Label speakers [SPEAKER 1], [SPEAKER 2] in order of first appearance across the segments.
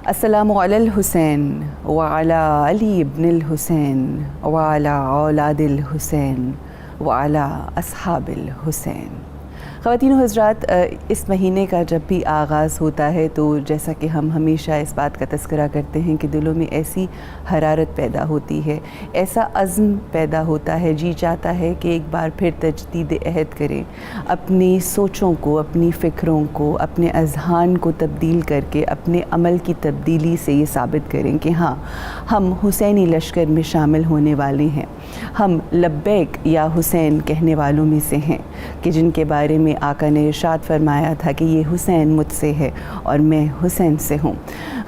[SPEAKER 1] السلام علی الحسین وعلی علی ابن الحسین وعلی اولاد الحسین وعلی اصحاب الحسین۔ خواتین و حضرات، اس مہینے کا جب بھی آغاز ہوتا ہے تو جیسا کہ ہم ہمیشہ اس بات کا تذکرہ کرتے ہیں کہ دلوں میں ایسی حرارت پیدا ہوتی ہے، ایسا عزم پیدا ہوتا ہے، جی چاہتا ہے کہ ایک بار پھر تجدید عہد کریں، اپنی سوچوں کو، اپنی فکروں کو، اپنے اذہان کو تبدیل کر کے اپنے عمل کی تبدیلی سے یہ ثابت کریں کہ ہاں، ہم حسینی لشکر میں شامل ہونے والے ہیں، ہم لبیک یا حسین کہنے والوں میں سے ہیں کہ جن کے بارے میں آقا نے ارشاد فرمایا تھا کہ یہ حسین مجھ سے ہے اور میں حسین سے ہوں۔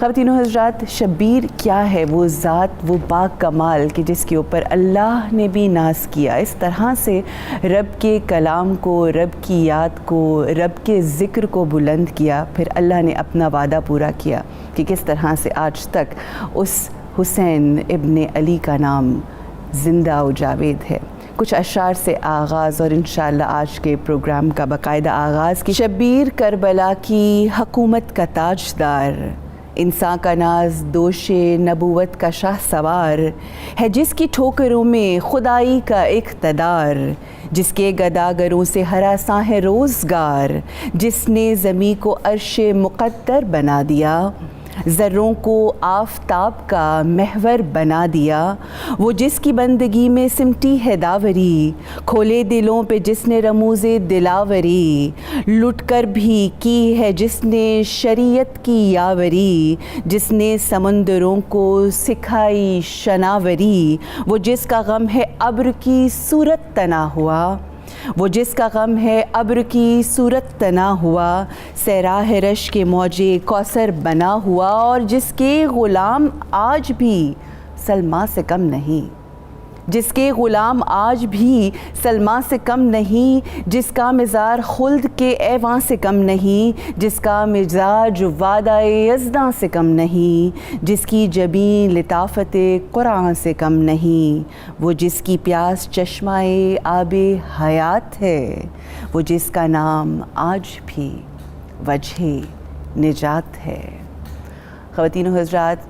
[SPEAKER 1] خواتین و حضرات، شبیر کیا ہے؟ وہ ذات، وہ پاک کمال کہ جس کے اوپر اللہ نے بھی ناز کیا، اس طرح سے رب کے کلام کو، رب کی یاد کو، رب کے ذکر کو بلند کیا، پھر اللہ نے اپنا وعدہ پورا کیا کہ کس طرح سے آج تک اس حسین ابن علی کا نام زندہ و جاوید ہے۔ کچھ اشعار سے آغاز اور انشاءاللہ آج کے پروگرام کا باقاعدہ آغاز کی۔ شبیر کربلا کی حکومت کا تاجدار، انسان کا ناز دوش نبوت کا شاہ سوار ہے، جس کی ٹھوکروں میں خدائی کا اقتدار، جس کے گداگروں سے ہراساں ہے روزگار، جس نے زمیں کو عرش مقدر بنا دیا، ذروں کو آفتاب کا محور بنا دیا، وہ جس کی بندگی میں سمٹی ہے داوری، کھولے دلوں پہ جس نے رموز دلاوری، لٹ کر بھی کی ہے جس نے شریعت کی یاوری، جس نے سمندروں کو سکھائی شناوری، وہ جس کا غم ہے ابر کی صورت تنا ہوا، وہ جس کا غم ہے ابر کی صورت تنا ہوا، سیراہ رش کے موجے کوثر بنا ہوا، اور جس کے غلام آج بھی سلما سے کم نہیں، جس کے غلام آج بھی سلما سے کم نہیں، جس کا مزار خلد کے ایواں سے کم نہیں، جس کا مزاج وعدہ یزداں سے کم نہیں، جس کی جبین لطافت قرآن سے کم نہیں، وہ جس کی پیاس چشمہ آب حیات ہے، وہ جس کا نام آج بھی وجہ نجات ہے۔ خواتین و حضرات،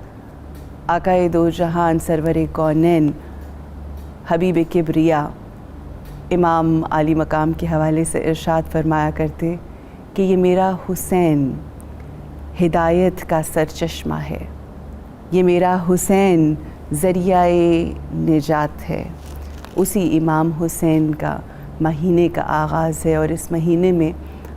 [SPEAKER 1] آقا دو جہان سرور کونین حبیب کبریا امام عالی مقام کے حوالے سے ارشاد فرمایا کرتے کہ یہ میرا حسین ہدایت کا سرچشمہ ہے، یہ میرا حسین ذریعہ نجات ہے۔ اسی امام حسین کا مہینے کا آغاز ہے، اور اس مہینے میں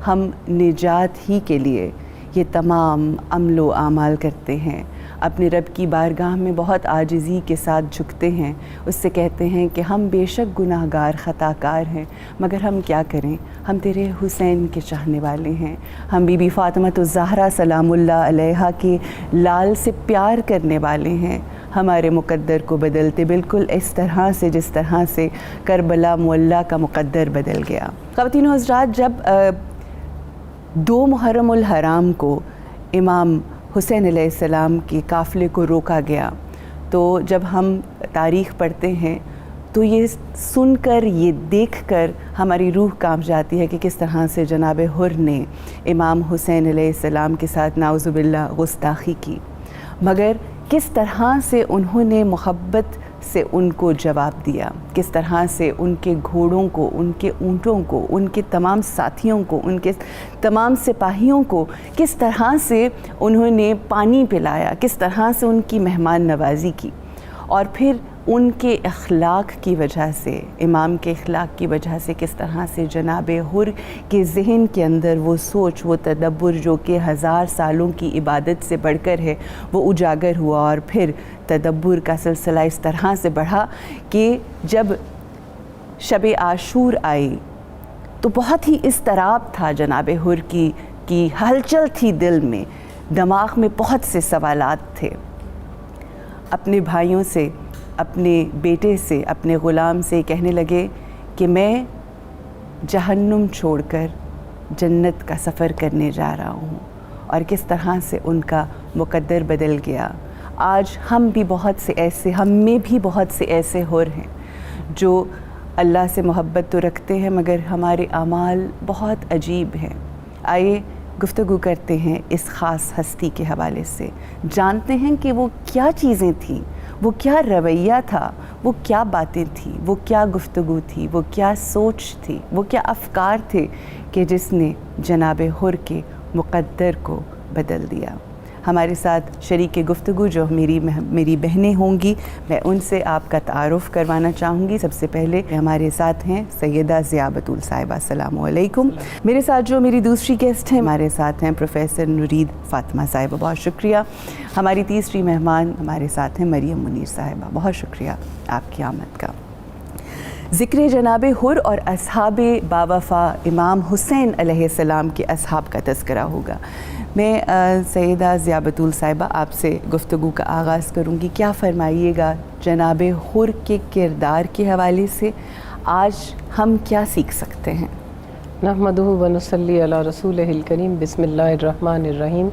[SPEAKER 1] ہم نجات ہی کے لیے یہ تمام عمل و اعمال کرتے ہیں، اپنے رب کی بارگاہ میں بہت عاجزی کے ساتھ جھکتے ہیں، اس سے کہتے ہیں کہ ہم بے شک گناہ گار خطا کار ہیں، مگر ہم کیا کریں، ہم تیرے حسین کے چاہنے والے ہیں، ہم بی بی فاطمہ الزہرا سلام اللہ علیہا کے لال سے پیار کرنے والے ہیں، ہمارے مقدر کو بدلتے بالکل اس طرح سے جس طرح سے کربلا معلیٰ کا مقدر بدل گیا۔ خواتین و حضرات، جب 2 محرم الحرام کو امام حسین علیہ السلام کے قافلے کو روکا گیا، تو جب ہم تاریخ پڑھتے ہیں تو یہ سن کر، یہ دیکھ کر ہماری روح کانپ جاتی ہے کہ کس طرح سے جناب حر نے امام حسین علیہ السلام کے ساتھ نعوذ باللہ گستاخی کی، مگر کس طرح سے انہوں نے محبت سے ان کو جواب دیا، کس طرح سے ان کے گھوڑوں کو، ان کے اونٹوں کو، ان کے تمام ساتھیوں کو، ان کے تمام سپاہیوں کو کس طرح سے انہوں نے پانی پلایا، کس طرح سے ان کی مہمان نوازی کی، اور پھر ان کے اخلاق کی وجہ سے، امام کے اخلاق کی وجہ سے کس طرح سے جناب حر کے ذہن کے اندر وہ سوچ، وہ تدبر جو کہ 1000 سالوں کی عبادت سے بڑھ کر ہے، وہ اجاگر ہوا، اور پھر تدبر کا سلسلہ اس طرح سے بڑھا کہ جب شب عاشور آئی تو بہت ہی اضطراب تھا جناب حر کی ہلچل تھی دل میں، دماغ میں بہت سے سوالات تھے، اپنے بھائیوں سے، اپنے بیٹے سے، اپنے غلام سے کہنے لگے کہ میں جہنم چھوڑ کر جنت کا سفر کرنے جا رہا ہوں، اور کس طرح سے ان کا مقدر بدل گیا۔ آج ہم بھی بہت سے ایسے، ہم میں بھی بہت سے ایسے حر ہیں جو اللہ سے محبت تو رکھتے ہیں، مگر ہمارے اعمال بہت عجیب ہیں۔ آئیے گفتگو کرتے ہیں اس خاص ہستی کے حوالے سے، جانتے ہیں کہ وہ کیا چیزیں تھیں، وہ کیا رویہ تھا، وہ کیا باتیں تھیں، وہ کیا گفتگو تھی، وہ کیا سوچ تھی، وہ کیا افکار تھے کہ جس نے جناب حر کے مقدر کو بدل دیا۔ ہمارے ساتھ شریک گفتگو جو میری بہنیں ہوں گی، میں ان سے آپ کا تعارف کروانا چاہوں گی۔ سب سے پہلے ہمارے ساتھ ہیں سیدہ ضیاء بطول صاحبہ، السلام علیکم۔ میرے ساتھ جو میری دوسری گیسٹ ہیں، ہمارے ساتھ ہیں پروفیسر نورید فاطمہ صاحبہ، بہت شکریہ۔ ہماری تیسری مہمان ہمارے ساتھ ہیں مریم منیر صاحبہ، بہت شکریہ آپ کی آمد کا۔ ذکر جناب حر اور اصحاب باوفا امام حسین علیہ السلام کے اصحاب کا تذکرہ ہوگا۔ میں سیدہ ضیاء بطول صاحبہ آپ سے گفتگو کا آغاز کروں گی، کیا فرمائیے گا جناب حر کے کردار کے حوالے سے آج ہم کیا سیکھ سکتے ہیں؟
[SPEAKER 2] نحمدہ و نصلی علی رسولہ الکریم، بسم اللہ الرحمن الرحیم۔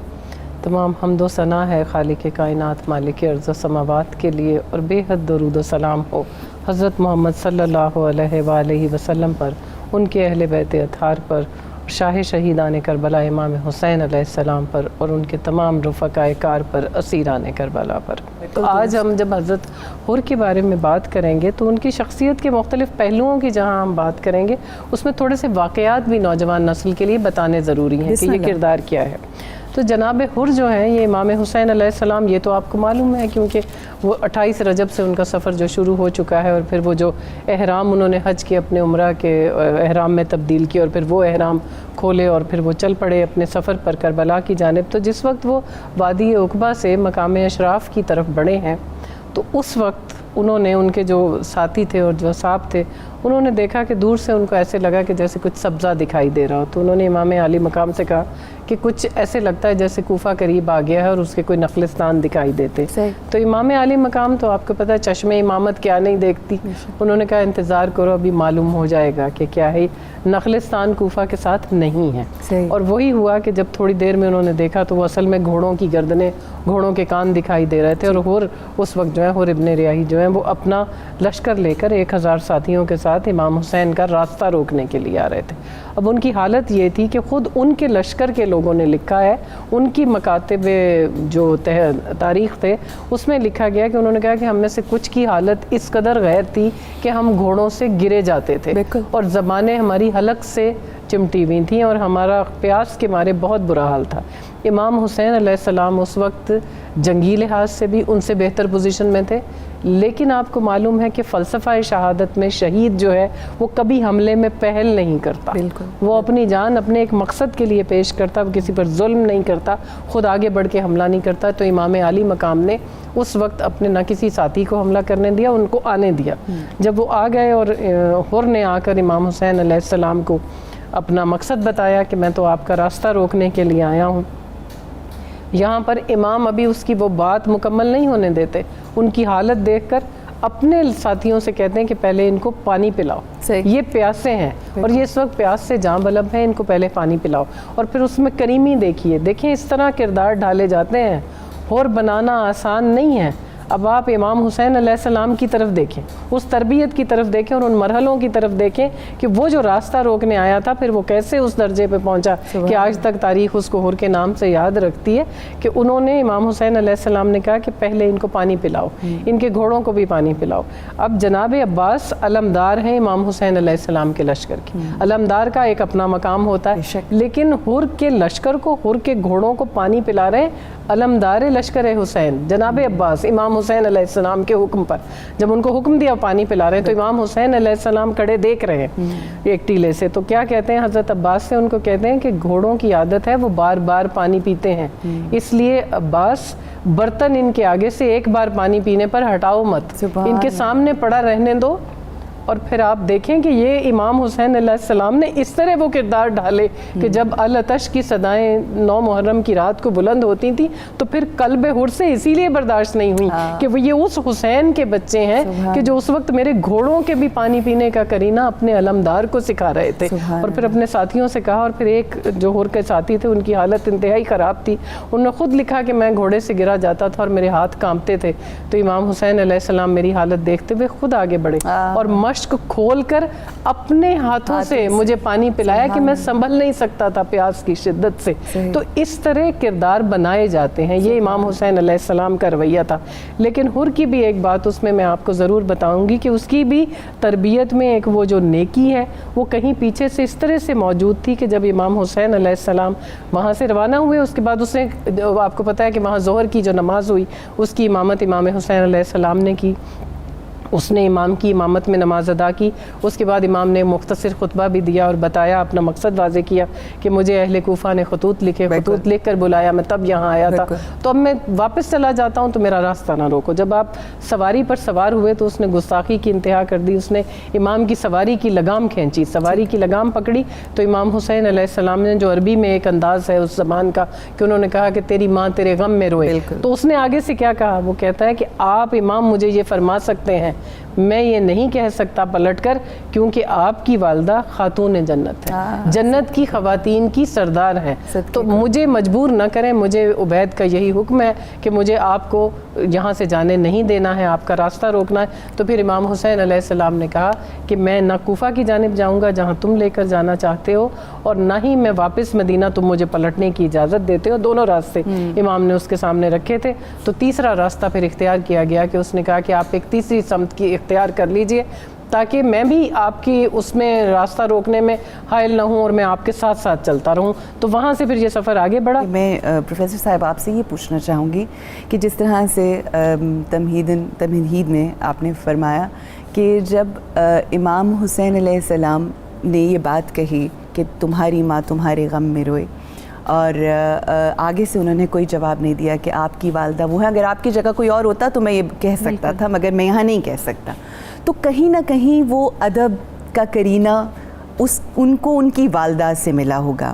[SPEAKER 2] تمام حمد و ثنا ہے خالق کائنات مالک ارض و سماوات کے لیے، اور بے حد درود و سلام ہو حضرت محمد صلی اللہ علیہ وآلہ وسلم پر، ان کے اہل بیت اطہار پر، شاہ شہیدان کربلا امام حسین علیہ السلام پر، اور ان کے تمام رفقائے کار پر، اسیران کربلا پر۔ تو آج ہم جب حضرت حر کے بارے میں بات کریں گے تو ان کی شخصیت کے مختلف پہلوؤں کی جہاں ہم بات کریں گے، اس میں تھوڑے سے واقعات بھی نوجوان نسل کے لیے بتانے ضروری ہیں کہ یہ کردار کیا ہے۔ تو جناب حر جو ہیں یہ امام حسین علیہ السلام، یہ تو آپ کو معلوم ہے کیونکہ وہ 28 رجب سے ان کا سفر جو شروع ہو چکا ہے، اور پھر وہ جو احرام انہوں نے حج کے اپنے عمرہ کے احرام میں تبدیل کیا، اور پھر وہ احرام کھولے اور پھر وہ چل پڑے اپنے سفر پر کربلا کی جانب۔ تو جس وقت وہ وادی عقبہ سے مقام اشراف کی طرف بڑھے ہیں، تو اس وقت انہوں نے، ان کے جو ساتھی تھے اور جو اصحاب تھے، انہوں نے دیکھا کہ دور سے ان کو ایسے لگا کہ جیسے کچھ سبزہ دکھائی دے رہا ہو۔ تو انہوں نے امام عالی مقام سے کہا کہ کچھ ایسے لگتا ہے جیسے کوفہ قریب آ گیا ہے اور اس کے کوئی نخلستان دکھائی دیتے۔ تو امام عالی مقام تو آپ کو پتہ ہے چشم امامت کیا نہیں دیکھتی، انہوں نے کہا انتظار کرو، ابھی معلوم ہو جائے گا کہ کیا ہے۔ نخلستان کوفہ کے ساتھ نہیں ہے، اور وہی ہوا کہ جب تھوڑی دیر میں انہوں نے دیکھا تو وہ اصل میں گھوڑوں کی گردنیں، گھوڑوں کے کان دکھائی دے رہے تھے، اور حر اس وقت جو ہے حر ابن ریاحی جو ہیں وہ اپنا لشکر لے کر 1000 ساتھیوں کے ساتھ امام حسین کا راستہ روکنے کے لیے آ رہے تھے۔ اب ان کی حالت یہ تھی کہ خود ان کے لشکر کے لوگوں نے لکھا ہے، ان کی مکاتب جو تاریخ تھے اس میں لکھا گیا کہ انہوں نے کہا کہ ہم میں سے کچھ کی حالت اس قدر غیر تھی کہ ہم گھوڑوں سے گرے جاتے تھے، اور زبانیں ہماری حلق سے چمٹی ہوئی تھیں، اور ہمارا پیاس کے مارے بہت برا حال تھا۔ امام حسین علیہ السلام اس وقت جنگی لحاظ سے بھی ان سے بہتر پوزیشن میں تھے، لیکن آپ کو معلوم ہے کہ فلسفہ شہادت میں شہید جو ہے وہ کبھی حملے میں پہل نہیں کرتا، وہ اپنی جان اپنے ایک مقصد کے لیے پیش کرتا، وہ کسی پر ظلم نہیں کرتا، خود آگے بڑھ کے حملہ نہیں کرتا۔ تو امام عالی مقام نے اس وقت اپنے نہ کسی ساتھی کو حملہ کرنے دیا، ان کو آنے دیا۔ جب وہ آ گئے اور حر نے آ کر امام حسین علیہ السلام کو اپنا مقصد بتایا کہ میں تو آپ کا راستہ روکنے کے لیے آیا ہوں، یہاں پر امام ابھی اس کی وہ بات مکمل نہیں ہونے دیتے، ان کی حالت دیکھ کر اپنے ساتھیوں سے کہتے ہیں کہ پہلے ان کو پانی پلاؤ، یہ پیاسے ہیں اور یہ اس وقت پیاس سے جاں بلب ہیں، ان کو پہلے پانی پلاؤ۔ اور پھر اس میں کریمی دیکھیے، دیکھیں اس طرح کردار ڈھالے جاتے ہیں، حر بنانا آسان نہیں ہے۔ اب آپ امام حسین علیہ السلام کی طرف دیکھیں، اس تربیت کی طرف دیکھیں، اور ان مرحلوں کی طرف دیکھیں کہ وہ جو راستہ روکنے آیا تھا پھر وہ کیسے اس درجے پہ پہنچا کہ آج تک تاریخ اس کو حر کے نام سے یاد رکھتی ہے کہ انہوں نے، امام حسین علیہ السلام نے کہا کہ پہلے ان کو پانی پلاؤ، ان کے گھوڑوں کو بھی پانی پلاؤ۔ اب جناب عباس علمدار ہیں امام حسین علیہ السلام کے لشکر کی، علمدار کا ایک اپنا مقام ہوتا ہے، لیکن حر کے لشکر کو، حر کے گھوڑوں کو پانی پلا رہے ہیں علمدار لشکر حسین جناب عباس امام حسین علیہ السلام کے حکم پر۔ جب ان کو حکم دیا پانی پلا رہے ہیں تو امام حسین علیہ السلام کھڑے دیکھ رہے ہیں ایک ٹیلے سے، تو کیا کہتے ہیں حضرت عباس سے؟ ان کو کہتے ہیں کہ گھوڑوں کی عادت ہے وہ بار بار پانی پیتے ہیں، اس لیے عباس برتن ان کے آگے سے ایک بار پانی پینے پر ہٹاؤ مت، ان کے سامنے پڑا رہنے دو۔ اور پھر آپ دیکھیں کہ یہ امام حسین علیہ السلام نے اس طرح وہ کردار ڈھالے کہ جب العطش کی صدائیں 9 محرم کی رات کو بلند ہوتی تھیں تو پھر قلب حر سے اسی لیے برداشت نہیں ہوئی کہ وہ یہ اس حسین کے بچے ہیں کہ جو اس وقت میرے گھوڑوں کے بھی پانی پینے کا کرینہ اپنے علمدار کو سکھا رہے تھے۔ اور پھر اپنے ساتھیوں سے کہا، اور پھر ایک جو حر کے ساتھی تھے ان کی حالت انتہائی خراب تھی، انہوں نے خود لکھا کہ میں گھوڑے سے گرا جاتا تھا اور میرے ہاتھ کانپتے تھے، تو امام حسین علیہ السلام میری حالت دیکھتے ہوئے خود آگے بڑھے اور مشک کھول کر اپنے ہاتھوں سے مجھے پانی پلایا کہ میں سنبھل نہیں سکتا تھا پیاس کی شدت سے. تو اس طرح کردار بنائے جاتے ہیں. یہ امام حسین علیہ السلام کا رویہ تھا. لیکن حر کی بھی ایک بات اس میں آپ کو ضرور بتاؤں گی کہ اس کی بھی تربیت میں ایک وہ جو نیکی ہے وہ کہیں پیچھے سے اس طرح سے موجود تھی کہ جب امام حسین علیہ السلام وہاں سے روانہ ہوئے اس کے بعد اس نے, آپ کو پتہ ہے کہ وہاں ظہر کی جو نماز ہوئی اس کی امامت امام حسین علیہ السلام نے کی. اس نے امام کی امامت میں نماز ادا کی. اس کے بعد امام نے مختصر خطبہ بھی دیا اور بتایا, اپنا مقصد واضح کیا کہ مجھے اہل کوفہ نے خطوط لکھے, خطوط لکھ کر بلایا, میں تب یہاں آیا تھا, تو اب میں واپس چلا جاتا ہوں تو میرا راستہ نہ روکو. جب آپ سواری پر سوار ہوئے تو اس نے گستاخی کی انتہا کر دی. اس نے امام کی سواری کی لگام کھینچی, سواری کی لگام پکڑی. تو امام حسین علیہ السلام نے, جو عربی میں ایک انداز ہے اس زبان کا کہ انہوں نے کہا کہ تیری ماں تیرے غم میں روئے, تو اس نے آگے سے کیا کہا, وہ کہتا ہے کہ آپ امام مجھے یہ فرما سکتے ہیں, میں یہ نہیں کہہ سکتا پلٹ کر, کیونکہ آپ کی والدہ خاتون جنت ہے, جنت کی خواتین کی سردار ہیں, تو مجھے مجبور نہ کریں. مجھے عبید کا یہی حکم ہے کہ مجھے آپ کو یہاں سے جانے نہیں دینا ہے, آپ کا راستہ روکنا ہے. تو پھر امام حسین علیہ السلام نے کہا کہ میں نہ کوفہ کی جانب جاؤں گا جہاں تم لے کر جانا چاہتے ہو, اور نہ ہی میں واپس مدینہ تم مجھے پلٹنے کی اجازت دیتے ہو. دونوں راستے امام نے اس کے سامنے رکھے تھے. تو تیسرا راستہ پھر اختیار کیا گیا کہ اس نے کہا کہ آپ ایک تیسری سمت کی اختیار کر لیجئے تاکہ میں بھی آپ کی اس میں راستہ روکنے میں حائل نہ ہوں اور میں آپ کے ساتھ ساتھ چلتا رہوں. تو وہاں سے پھر یہ سفر آگے بڑھا.
[SPEAKER 1] میں پروفیسر صاحب آپ سے یہ پوچھنا چاہوں گی کہ جس طرح سے تمہید میں آپ نے فرمایا کہ جب امام حسین علیہ السلام نے یہ بات کہی کہ تمہاری ماں تمہارے غم میں روئے, اور آگے سے انہوں نے کوئی جواب نہیں دیا کہ آپ کی والدہ وہ ہے, اگر آپ کی جگہ کوئی اور ہوتا تو میں یہ کہہ سکتا تھا, مگر میں یہاں نہیں کہہ سکتا. تو کہیں نہ کہیں وہ ادب کا کرینہ ان کو ان کی والدہ سے ملا ہوگا.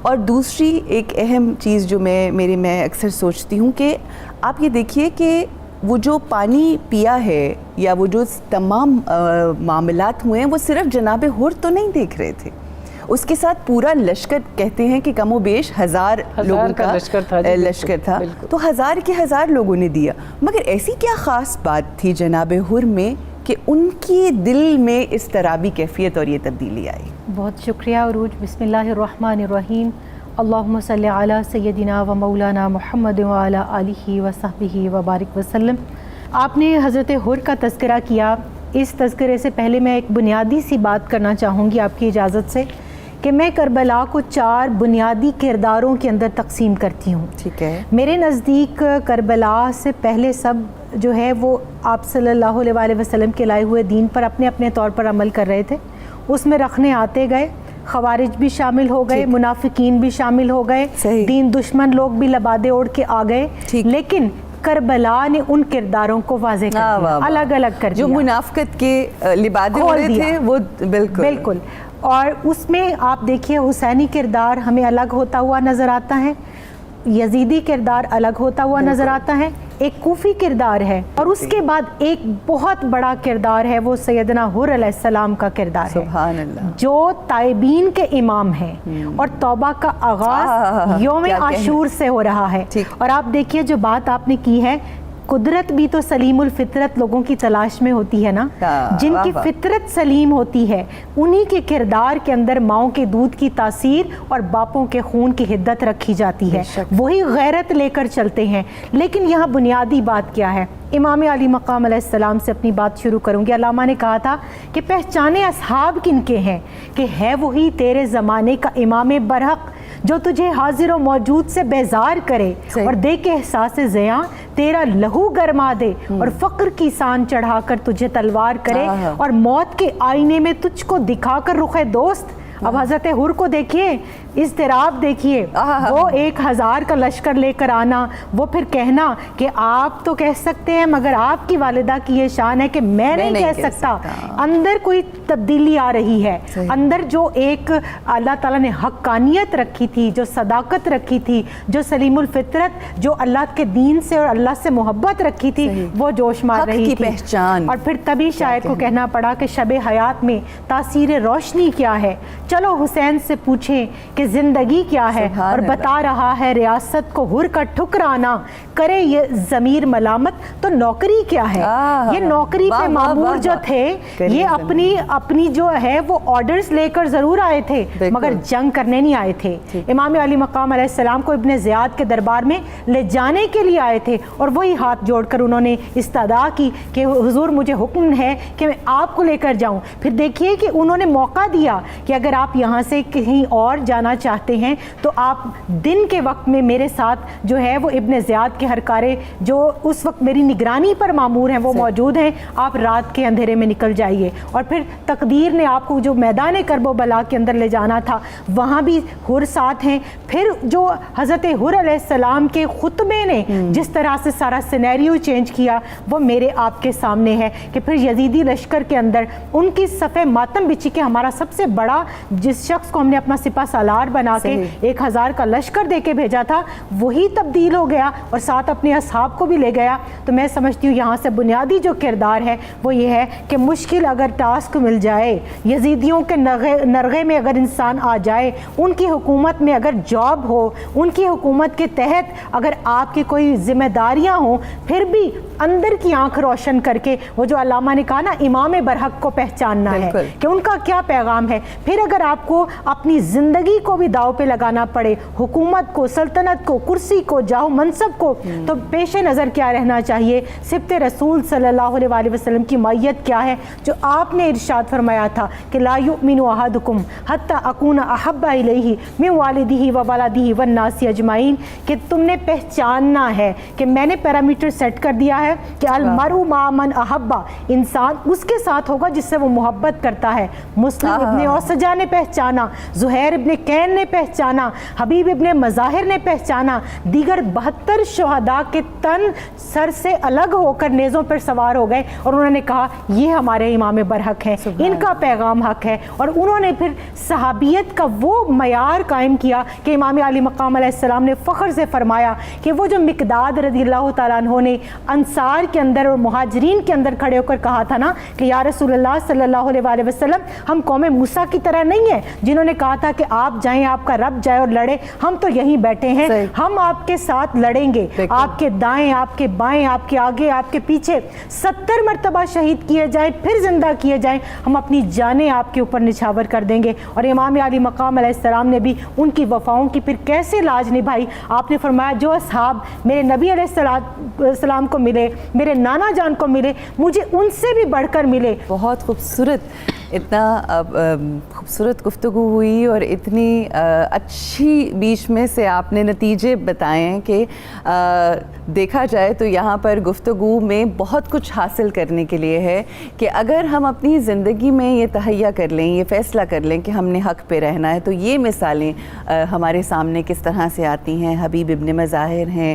[SPEAKER 1] اور دوسری ایک اہم چیز جو میں اکثر سوچتی ہوں کہ آپ یہ دیکھیے کہ وہ جو پانی پیا ہے یا وہ جو تمام معاملات ہوئے ہیں وہ صرف جناب حر تو نہیں دیکھ رہے تھے, اس کے ساتھ پورا لشکر, کہتے ہیں کہ کم و بیش 1000 لوگوں کا لشکر تھا, تو 1000 کے 1000 لوگوں نے دیا. مگر ایسی کیا خاص بات تھی جناب حر میں کہ ان کی دل میں اس طرابی کیفیت اور یہ تبدیلی آئی؟
[SPEAKER 3] بہت شکریہ عروج. بسم اللہ الرحمن الرحیم. اللہم صلی علی سیدنا و مولانا محمد وعلی آلہ و صحبہ و بارک وسلم. آپ نے حضرت حر کا تذکرہ کیا. اس تذکرے سے پہلے میں ایک بنیادی سی بات کرنا چاہوں گی آپ کی اجازت سے, کہ میں کربلا کو 4 بنیادی کرداروں کے اندر تقسیم کرتی ہوں.
[SPEAKER 1] ٹھیک ہے.
[SPEAKER 3] میرے نزدیک کربلا سے پہلے سب جو ہے وہ آپ صلی اللہ علیہ وآلہ وسلم کے لائے ہوئے دین پر اپنے اپنے طور پر عمل کر رہے تھے. اس میں رکھنے آتے گئے, خوارج بھی شامل ہو گئے, منافقین بھی شامل ہو گئے, دین دشمن لوگ بھی لبادے اوڑھ کے آ گئے. لیکن کربلا نے ان کرداروں کو واضح کر دیا, الگ الگ کر دیا. جو
[SPEAKER 1] منافقت کے لبادے اوڑھے تھے وہ بالکل.
[SPEAKER 3] اور اس میں آپ دیکھیے حسینی کردار ہمیں الگ ہوتا ہوا نظر آتا ہے, یزیدی کردار الگ ہوتا ہوا نظر آتا ہے, ایک کوفی کردار ہے, اور اس کے بعد ایک بہت بڑا کردار ہے وہ سیدنا حر علیہ السلام کا کردار ہے.
[SPEAKER 1] سبحان اللہ.
[SPEAKER 3] جو تائبین کے امام ہیں اور توبہ کا آغاز یوم عاشور سے ہو رہا ہے. اور آپ دیکھیے جو بات آپ نے کی ہے, قدرت بھی تو سلیم الفطرت لوگوں کی تلاش میں ہوتی ہے نا, جن کی فطرت سلیم ہوتی ہے انہی کے کردار کے اندر ماؤں کے دودھ کی تاثیر اور باپوں کے خون کی حدت رکھی جاتی ہے, وہی غیرت لے کر چلتے ہیں. لیکن یہاں بنیادی بات کیا ہے؟ امام علی مقام علیہ السلام سے اپنی بات شروع کروں گی. علامہ نے کہا تھا کہ پہچانے اصحاب کن کے ہیں, کہ ہے وہی تیرے زمانے کا امام برحق جو تجھے حاضر و موجود سے بیزار کرے اور دے کے احساس زیاں تیرا لہو گرما دے, اور فقر کی سان چڑھا کر تجھے تلوار کرے, اور موت کے آئینے میں تجھ کو دکھا کر رخ دوست. اب حضرت حر کو دیکھیے, اضطراب دیکھیے, وہ 1000 کا لشکر لے کر آنا, وہ پھر کہنا کہ آپ تو کہہ سکتے ہیں مگر آپ کی والدہ کی یہ شان ہے کہ میں نہیں کہہ سکتا. اندر کوئی تبدیلی آ رہی ہے, اندر جو ایک اللہ تعالیٰ نے حقانیت رکھی تھی, جو صداقت رکھی تھی, جو سلیم الفطرت, جو اللہ کے دین سے اور اللہ سے محبت رکھی تھی, وہ جوش مار رہی تھی. اور پھر تبھی شاعر کو کہنا پڑا کہ شب حیات میں تاثیر روشنی کیا ہے, چلو حسین سے پوچھیں کہ زندگی کیا ہے
[SPEAKER 1] سبحان
[SPEAKER 3] اور
[SPEAKER 1] اللہ۔
[SPEAKER 3] بتا رہا ہے ریاست کو حر کا ٹھکرانا، کرے یہ ضمیر ملامت تو نوکری کیا ہے۔ یہ نوکری پہ مامور جو تھے یہ اپنی جو ہے وہ آرڈرز لے کر ضرور آئے تھے مگر جنگ کرنے نہیں آئے تھے۔ امام علی مقام علیہ السلام کو ابن زیاد کے دربار میں لے جانے کے لیے آئے تھے اور وہی ہاتھ جوڑ کر انہوں نے استدعا کی کہ حضور مجھے حکم ہے کہ میں آپ کو لے کر جاؤں۔ پھر دیکھیے کہ انہوں نے موقع دیا کہ اگر آپ یہاں سے کہیں اور جانا چاہتے ہیں تو آپ دن کے وقت میں میرے ساتھ جو ہے وہ ابن زیاد کے ہرکارے جو اس وقت میری نگرانی پر مامور ہیں وہ موجود ہیں، آپ رات کے اندھیرے میں نکل جائیے۔ اور پھر تقدیر نے آپ کو جو میدان کرب و بلا کے اندر لے جانا تھا وہاں بھی حر ساتھ ہیں۔ پھر جو حضرت حر علیہ السلام کے خطبے نے جس طرح سے سارا سینیریو چینج کیا وہ میرے آپ کے سامنے ہے کہ پھر یزیدی لشکر کے اندر ان کی صفِ ماتم بچھی کہ ہمارا سب سے بڑا جس شخص کو ہم نے اپنا سپہ سالار بنا کے 1000 کا لشکر دے کے بھیجا تھا وہی تبدیل ہو گیا اور ساتھ اپنے اصحاب کو بھی لے گیا۔ تو میں سمجھتی ہوں یہاں سے بنیادی جو کردار ہے وہ یہ ہے کہ مشکل اگر ٹاسک مل جائے، یزیدیوں کے نرغے میں اگر انسان آ جائے، ان کی حکومت میں اگر جاب ہو، ان کی حکومت کے تحت اگر آپ کی کوئی ذمہ داریاں ہوں، پھر بھی اندر کی آنکھ روشن کر کے وہ جو علامہ نے کہا نا امام برحق کو پہچاننا ہے کہ ان کا کیا پیغام ہے۔ پھر اگر آپ کو اپنی زندگی کو بھی داؤ پہ لگانا پڑے، حکومت کو، سلطنت کو، کرسی کو، جاہ منصب کو، تو پیش نظر کیا رہنا چاہیے؟ صفت رسول صلی اللہ علیہ وآلہ وسلم کی معیت کیا ہے جو آپ نے ارشاد فرمایا تھا کہ لا یؤمن احدکم حتی اکون احب الیہ من والدہ وولدہ والناس اجمعین، کہ تم نے پہچاننا ہے کہ میں نے پیرامیٹر سیٹ کر دیا ہے کہ المرء مع من احبہ، انسان اس کے ساتھ ہوگا جس سے وہ محبت کرتا ہے۔ مسلم ابن اوسجہ نے پہچانا، زہیر ابن کین نے پہچانا، حبیب ابن مظاہر نے پہچانا، دیگر 72 شہداء کے تن سر سے الگ ہو کر نیزوں پر سوار ہو گئے اور انہوں نے کہا یہ ہمارے امام برحق ہیں، ان کا پیغام حق ہے۔ اور انہوں نے پھر صحابیت کا وہ معیار قائم کیا کہ امام علی مقام علیہ السلام نے فخر سے فرمایا کہ وہ جو مقداد رضی اللہ تعالیٰ عنہ نے انصار کے اندر اور مہاجرین کے اندر کھڑے ہو کر کہا تھا نا کہ یا رسول اللہ صلی اللہ علیہ وآلہ وسلم ہم قوم موسیٰ کی طرح نہیں ہیں جنہوں نے کہا تھا کہ آپ جائیں، آپ کا رب جائے اور لڑے، ہم تو یہیں بیٹھے ہیں، ہم آپ کے ساتھ لڑیں گے، آپ کے دائیں، آپ کے بائیں، آپ کے آگے، آپ کے پیچھے 70 مرتبہ شہید کیے جائیں پھر زندہ کیے جائیں، ہم اپنی جانیں آپ کے اوپر نچھاور کر دیں گے۔ اور امام علی مقام علیہ السلام نے بھی ان کی وفاؤں کی پھر کیسے لاج نبھائی۔ آپ نے فرمایا جو اصحاب میرے نبی علیہ السلام کو ملے، میرے نانا جان کو ملے، مجھے ان سے بھی بڑھ کر ملے۔
[SPEAKER 1] بہت خوبصورت، اتنا خوبصورت گفتگو ہوئی اور اتنی اچھی بیچ میں سے آپ نے نتیجے بتائے ہیں کہ دیکھا جائے تو یہاں پر گفتگو میں بہت کچھ حاصل کرنے کے لیے ہے کہ اگر ہم اپنی زندگی میں یہ تہیہ کر لیں، یہ فیصلہ کر لیں کہ ہم نے حق پہ رہنا ہے، تو یہ مثالیں ہمارے سامنے کس طرح سے آتی ہیں۔ حبیب ابن مظاہر ہیں،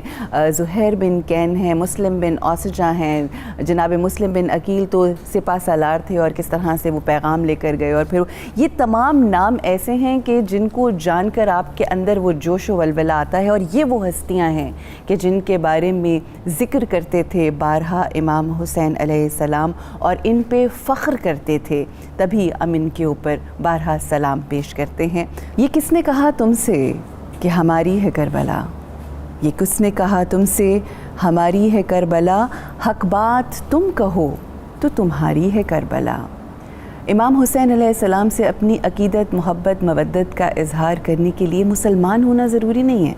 [SPEAKER 1] زہیر بن کین ہیں، مسلم بن اوسجہ ہیں، جناب مسلم بن عقیل تو سپہ سالار تھے اور کس طرح سے وہ پیغام لے کر گئے، اور پھر یہ تمام نام ایسے ہیں کہ جن کو جان کر آپ کے اندر وہ جوش و ولولہ آتا ہے، اور یہ وہ ہستیاں ہیں کہ جن کے بارے میں ذکر کرتے تھے بارہا امام حسین علیہ السلام اور ان پہ فخر کرتے تھے، تبھی ہم ان کے اوپر بارہا سلام پیش کرتے ہیں۔ یہ کس نے کہا تم سے کہ ہماری ہے کربلا، یہ کس نے کہا تم سے ہماری ہے کربلا، حق بات تم کہو تو تمہاری ہے کربلا۔ امام حسین علیہ السلام سے اپنی عقیدت، محبت، مودت کا اظہار کرنے کے لیے مسلمان ہونا ضروری نہیں ہے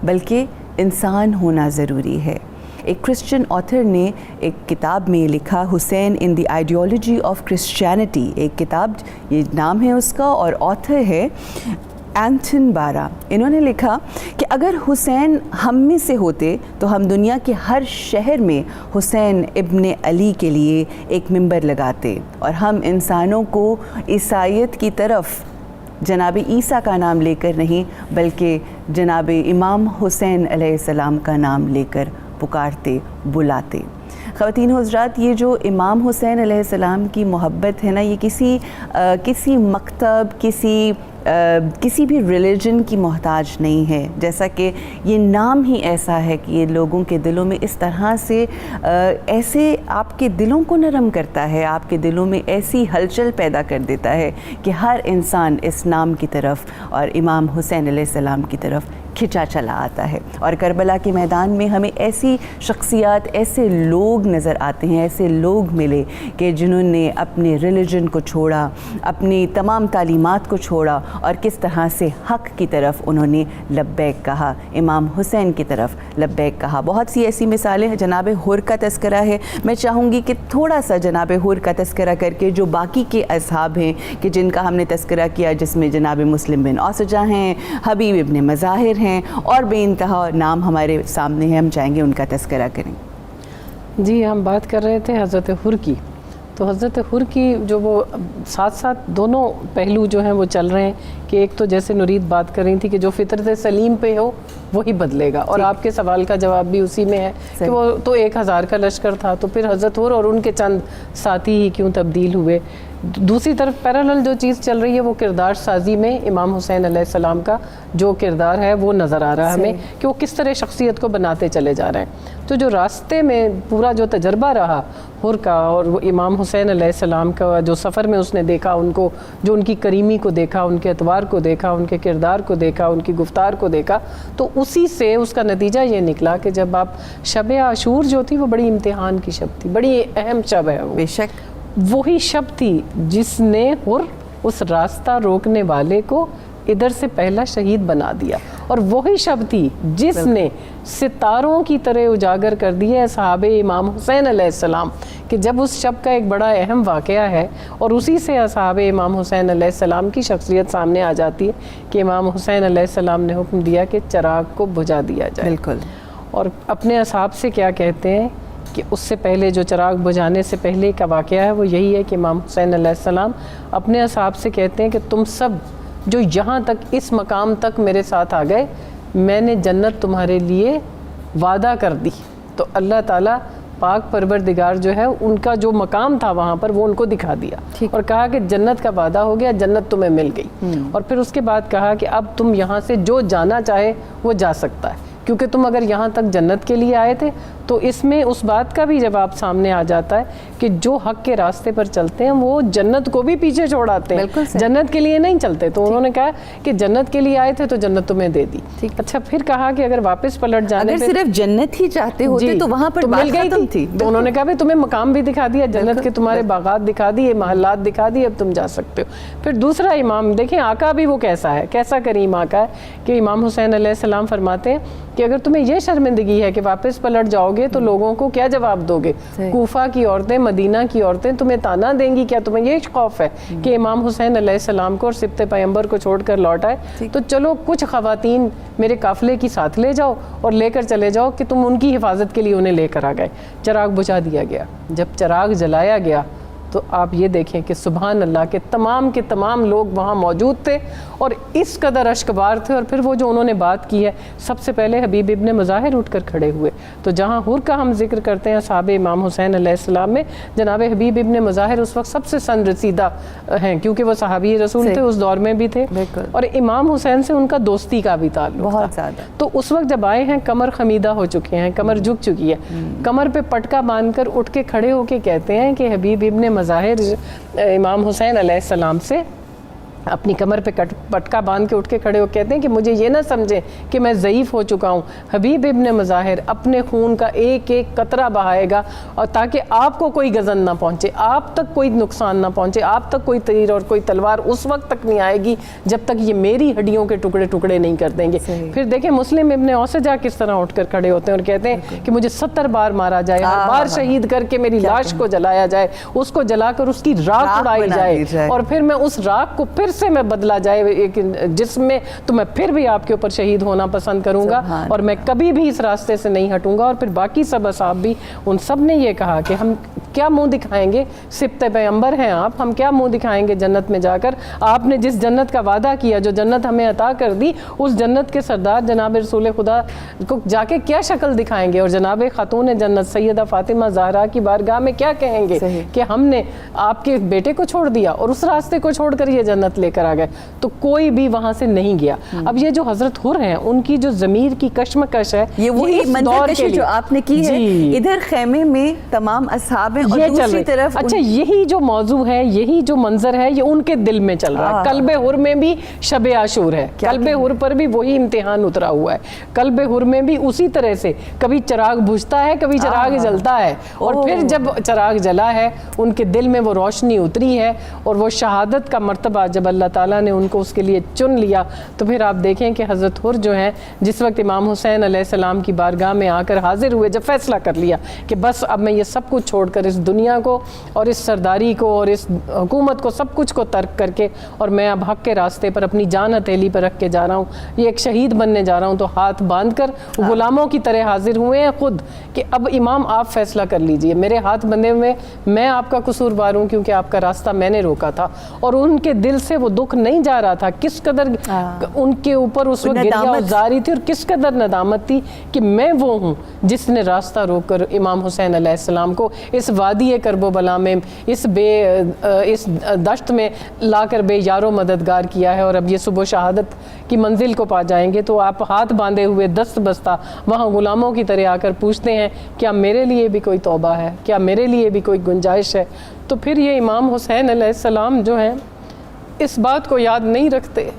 [SPEAKER 1] بلکہ انسان ہونا ضروری ہے۔ ایک کرسچن آتھر نے ایک کتاب میں لکھا، حسین ان دی آئیڈیالوجی آف کرسچینٹی، ایک کتاب یہ نام ہے اس کا، اور آتھر ہے اینتھن بارا۔ انہوں نے لکھا کہ اگر حسین ہم میں سے ہوتے تو ہم دنیا کے ہر شہر میں حسین ابن علی کے لیے ایک ممبر لگاتے، اور ہم انسانوں کو عیسائیت کی طرف جناب عیسیٰ کا نام لے کر نہیں بلکہ جناب امام حسین علیہ السلام کا نام لے کر پکارتے، بلاتے۔ خواتین و حضرات، یہ جو امام حسین علیہ السلام کی محبت ہے نا، یہ کسی مکتب، کسی کسی بھی ریلیجن کی محتاج نہیں ہے، جیسا کہ یہ نام ہی ایسا ہے کہ یہ لوگوں کے دلوں میں اس طرح سے ایسے آپ کے دلوں کو نرم کرتا ہے، آپ کے دلوں میں ایسی ہلچل پیدا کر دیتا ہے کہ ہر انسان اس نام کی طرف اور امام حسین علیہ السلام کی طرف کھنچا چلا آتا ہے۔ اور کربلا کے میدان میں ہمیں ایسی شخصیات، ایسے لوگ نظر آتے ہیں، ایسے لوگ ملے کہ جنہوں نے اپنے ریلیجن کو چھوڑا، اپنی تمام تعلیمات کو چھوڑا اور کس طرح سے حق کی طرف انہوں نے لبیک کہا، امام حسین کی طرف لبیک کہا۔ بہت سی ایسی مثالیں ہیں، جناب حر کا تذکرہ ہے، میں چاہوں گی کہ تھوڑا سا جناب حر کا تذکرہ کر کے جو باقی کے اصحاب ہیں کہ جن کا ہم نے تذکرہ کیا، جس میں جناب مسلم بن اوسجہ ہیں، حبیب ابن مظاہر ہیں اور بے انتہا نام ہمارے سامنے ہیں، ہم چاہیں گے ان کا تذکرہ کریں۔
[SPEAKER 2] جی، ہم بات کر رہے تھے حضرت حر کی، تو حضرت حر کی جو وہ ساتھ ساتھ دونوں پہلو جو ہیں وہ چل رہے ہیں کہ ایک تو جیسے نورید بات کر رہی تھی کہ جو فطرت سلیم پہ ہو وہی بدلے گا، اور آپ کے سوال کا جواب بھی اسی میں ہے کہ وہ تو 1000 کا لشکر تھا، تو پھر حضرت حر اور ان کے چند ساتھی ہی کیوں تبدیل ہوئے۔ دوسری طرف پیرالل جو چیز چل رہی ہے وہ کردار سازی میں امام حسین علیہ السلام کا جو کردار ہے وہ نظر آ رہا ہے ہمیں کہ وہ کس طرح شخصیت کو بناتے چلے جا رہے ہیں۔ تو جو راستے میں پورا جو تجربہ رہا حر کا اور وہ امام حسین علیہ السلام کا جو سفر میں اس نے دیکھا ان کو، جو ان کی کریمی کو دیکھا، ان کے اعتبار کو دیکھا، ان کے کردار کو دیکھا، ان کی گفتار کو دیکھا، تو اسی سے اس کا نتیجہ یہ نکلا کہ جب آپ شب عاشور جو تھی وہ بڑی امتحان کی شب تھی، بڑی اہم شب ہے وہ،
[SPEAKER 1] بے شک
[SPEAKER 2] وہی شب تھی جس نے حر اس راستہ روکنے والے کو ادھر سے پہلا شہید بنا دیا، اور وہی شب تھی جس نے ستاروں کی طرح اجاگر کر دیا اصحاب امام حسین علیہ السلام، کہ جب اس شب کا ایک بڑا اہم واقعہ ہے اور اسی سے اصحاب امام حسین علیہ السلام کی شخصیت سامنے آ جاتی ہے کہ امام حسین علیہ السلام نے حکم دیا کہ چراغ کو بجھا دیا جائے۔
[SPEAKER 1] بالکل،
[SPEAKER 2] اور اپنے اصحاب سے کیا کہتے ہیں کہ اس سے پہلے جو چراغ بجھانے سے پہلے کا واقعہ ہے وہ یہی ہے کہ امام حسین علیہ السلام اپنے اصحاب سے کہتے ہیں کہ تم سب جو یہاں تک اس مقام تک میرے ساتھ آ گئے، میں نے جنت تمہارے لیے وعدہ کر دی۔ تو اللہ تعالیٰ پاک پروردگار جو ہے ان کا جو مقام تھا وہاں پر وہ ان کو دکھا دیا اور کہا کہ جنت کا وعدہ ہو گیا، جنت تمہیں مل گئی۔ اور پھر اس کے بعد کہا کہ اب تم یہاں سے جو جانا چاہے وہ جا سکتا ہے، کیونکہ تم اگر یہاں تک جنت کے لیے آئے تھے تو اس میں اس بات کا بھی جواب سامنے آ جاتا ہے کہ جو حق کے راستے پر چلتے ہیں وہ جنت کو بھی پیچھے چھوڑاتے ہیں، جنت کے لیے نہیں چلتے۔ تو انہوں نے کہا کہ جنت کے لیے آئے تھے تو جنت تمہیں دے دی۔ اچھا، پھر کہا کہ اگر واپس پلٹ جانے
[SPEAKER 1] اگر صرف جنت ہی چاہتے ہوتے تو وہاں پر
[SPEAKER 2] مل گئی تھی۔ تو انہوں نے کہا بھائی تمہیں مقام بھی دکھا دیا، جنت کے تمہارے باغات دکھا دیے، محلات دکھا دیے، اب تم جا سکتے ہو۔ پھر دوسرا امام دیکھیں آقا بھی وہ کیسا ہے، کیسا کریم آقا ہے کہ امام حسین علیہ السلام فرماتے ہیں کہ اگر تمہیں یہ شرمندگی ہے کہ واپس پلٹ جاؤ گے تو لوگوں کو کیا جواب دو گے؟ کوفہ کی عورتیں، مدینہ کی عورتیں تمہیں تانا دیں گی، کیا تمہیں یہ خوف ہے کہ امام حسین علیہ السلام کو اور سبط پیغمبر کو چھوڑ کر لوٹ آئے؟ تو چلو کچھ خواتین میرے قافلے کی ساتھ لے جاؤ اور لے کر چلے جاؤ کہ تم ان کی حفاظت کے لیے انہیں لے کر آ گئے۔ چراغ بجھا دیا گیا۔ جب چراغ جلایا گیا تو آپ یہ دیکھیں کہ سبحان اللہ کے تمام لوگ وہاں موجود تھے اور اس قدر اشکبار تھے۔ اور پھر وہ جو انہوں نے بات کی ہے، سب سے پہلے حبیب ابن مظاہر اٹھ کر کھڑے ہوئے۔ تو جہاں حر کا ہم ذکر کرتے ہیں صحاب امام حسین علیہ السلام میں، جناب حبیب ابن مظاہر اس وقت سب سے سن رسیدہ ہیں کیونکہ وہ صحابی رسول تھے، اس دور میں بھی تھے، اور امام حسین سے ان کا دوستی کا بھی تعلق
[SPEAKER 1] بہت
[SPEAKER 2] تھا۔
[SPEAKER 1] زیادہ۔
[SPEAKER 2] تو اس وقت جب آئے ہیں کمر خمیدہ ہو چکے ہیں، کمر جھک چکی ہے، کمر پہ پٹکا باندھ کر اٹھ کے کھڑے ہو کے کہتے ہیں کہ حبیب ابن مظاہر امام حسین علیہ السلام سے اپنی کمر پہ پٹکا باندھ کے اٹھ کے کھڑے ہو کہتے ہیں کہ مجھے یہ نہ سمجھیں کہ میں ضعیف ہو چکا ہوں، حبیب ابن مظاہر اپنے خون کا ایک ایک قطرہ بہائے گا اور تاکہ آپ کو کوئی غضن نہ پہنچے، آپ تک کوئی نقصان نہ پہنچے، آپ تک کوئی تیر اور کوئی تلوار اس وقت تک نہیں آئے گی جب تک یہ میری ہڈیوں کے ٹکڑے ٹکڑے نہیں کر دیں گے۔ پھر دیکھیں مسلم ابن اوسجہ کس طرح اٹھ کر کھڑے ہوتے ہیں اور کہتے ہیں کہ مجھے 70 بار مارا جائے، ہر بار شہید کر کے میری لاش کو جلایا جائے، اس کو جلا کر اس کی راکھ اڑائی جائے اور پھر میں اس راکھ کو پھر سے میں بدلا جائے ایک جسم میں، تو میں پھر بھی آپ کے اوپر شہید ہونا پسند کروں گا اور میں کبھی بھی اس راستے سے نہیں ہٹوں گا۔ اور پھر باقی سب اصحاب بھی، ان سب نے یہ کہا کہ ہم کیا منہ دکھائیں گے، سبط پیغمبر ہیں آپ، ہم کیا منہ دکھائیں گے جنت میں جا کر؟ آپ نے جس جنت کا وعدہ کیا، جو جنت ہمیں عطا کر دی، اس جنت کے سردار جناب رسول خدا کو جا کے کیا شکل دکھائیں گے؟ اور جناب خاتون جنت سیدہ فاطمہ زہرا کی بارگاہ میں کیا کہیں گے کہ ہم نے آپ کے بیٹے کو چھوڑ دیا اور اس راستے کو چھوڑ کر یہ جنت لے کر آ گئے تو کوئی بھی وہاں سے نہیں گیا. اب یہ جو حضرت حر ہیں ان کی جو ضمیر کی کشمکش ہے,
[SPEAKER 1] یہ وہی منظر جو آپ نے کی ہے, ادھر خیمے میں تمام اصحاب ہیں اور دوسری طرف
[SPEAKER 2] اچھا یہی جو موضوع ہے, یہی جو منظر ہے, یہ ان کے دل میں چل رہا ہے. قلب حر میں بھی شب عاشور ہے, قلب حر پر بھی وہی امتحان اترا ہوا ہے. قلب حر میں بھی اسی طرح سے کبھی چراغ بجھتا ہے, کبھی چراغ جلتا ہے, اور پھر جب چراغ جلا ہے ان کے دل میں وہ روشنی اتری ہے, اور وہ شہادت کا مرتبہ جب اللہ تعالیٰ نے ان کو اس کے لیے چن لیا, تو پھر آپ دیکھیں کہ حضرت حر جو ہیں جس وقت امام حسین علیہ السلام کی بارگاہ میں آ کر حاضر ہوئے, جب فیصلہ کر لیا کہ بس اب میں یہ سب کچھ چھوڑ کر اس دنیا کو اور اس سرداری کو اور اس حکومت کو سب کچھ کو ترک کر کے اور میں اب حق کے راستے پر اپنی جان ہتھیلی پر رکھ کے جا رہا ہوں, یہ ایک شہید بننے جا رہا ہوں, تو ہاتھ باندھ کر غلاموں کی طرح حاضر ہوئے ہیں خود کہ اب امام آپ فیصلہ کر لیجئے, میرے ہاتھ بندھے ہوئے, میں آپ کا قصوروار ہوں کیونکہ آپ کا راستہ میں نے روکا تھا. اور ان کے دل سے وہ دکھ نہیں جا رہا تھا, کس قدر ان کے اوپر اس وقت گریہ ازاری تھی اور کس قدر ندامت تھی کہ میں وہ ہوں جس نے راستہ روک کر امام حسین علیہ السلام کو اس وادی کرب و بلا میں, اس دشت میں لا کر بے یار و مددگار کیا ہے. اور اب یہ صبح شہادت کی منزل کو پا جائیں گے تو آپ ہاتھ باندھے ہوئے دست بستہ وہاں غلاموں کی طرح آ کر پوچھتے ہیں کیا میرے لیے بھی کوئی توبہ ہے, کیا میرے لیے بھی کوئی گنجائش ہے. تو پھر یہ امام حسین علیہ السلام جو ہیں اس بات کو یاد نہیں رکھتے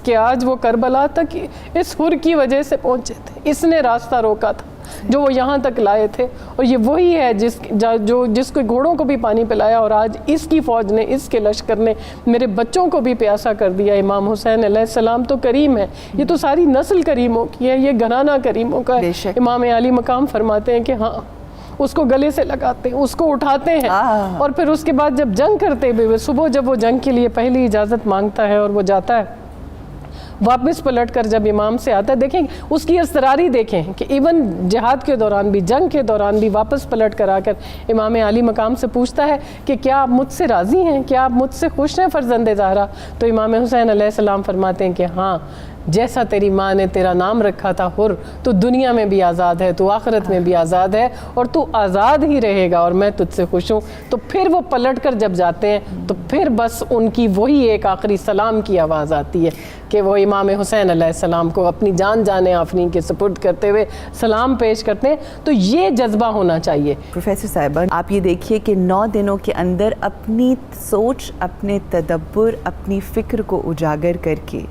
[SPEAKER 2] کہ آج وہ کربلا تک اس حر کی وجہ سے پہنچے تھے, اس نے راستہ روکا تھا جو وہ یہاں تک لائے تھے, اور یہ وہی ہے جس کو گھوڑوں کو بھی پانی پلایا اور آج اس کی فوج نے, اس کے لشکر نے میرے بچوں کو بھی پیاسا کر دیا. امام حسین علیہ السلام تو کریم ہے, یہ تو ساری نسل کریموں کی ہے, یہ گھرانہ کریموں کا ہے. امام علی مقام فرماتے ہیں کہ ہاں اس کو گلے سے لگاتے ہیں, اس کو اٹھاتے ہیں, اور پھر اس کے بعد جب جنگ کرتے ہوئے صبح جب وہ جنگ کے لیے پہلی اجازت مانگتا ہے اور وہ جاتا ہے, واپس پلٹ کر جب امام سے آتا ہے, دیکھیں اس کی اضطراری دیکھیں کہ ایون جہاد کے دوران بھی, جنگ کے دوران بھی واپس پلٹ کر آ کر امام علی مقام سے پوچھتا ہے کہ کیا آپ مجھ سے راضی ہیں, کیا آپ مجھ سے خوش ہیں فرزند زہرا. تو امام حسین علیہ السلام فرماتے ہیں کہ ہاں, جیسا تیری ماں نے تیرا نام رکھا تھا حر, تو دنیا میں بھی آزاد ہے, تو آخرت میں بھی آزاد ہے, اور تو آزاد ہی رہے گا, اور میں تجھ سے خوش ہوں. تو پھر وہ پلٹ کر جب جاتے ہیں تو پھر بس ان کی وہی ایک آخری سلام کی آواز آتی ہے کہ وہ امام حسین علیہ السلام کو اپنی جان آفرین کے سپرد کرتے ہوئے سلام پیش کرتے ہیں. تو یہ جذبہ ہونا چاہیے.
[SPEAKER 1] پروفیسر صاحبہ, آپ یہ دیکھیے کہ 9 دنوں کے اندر اپنی سوچ, اپنے تدبر, اپنی فکر کو اجاگر کر کے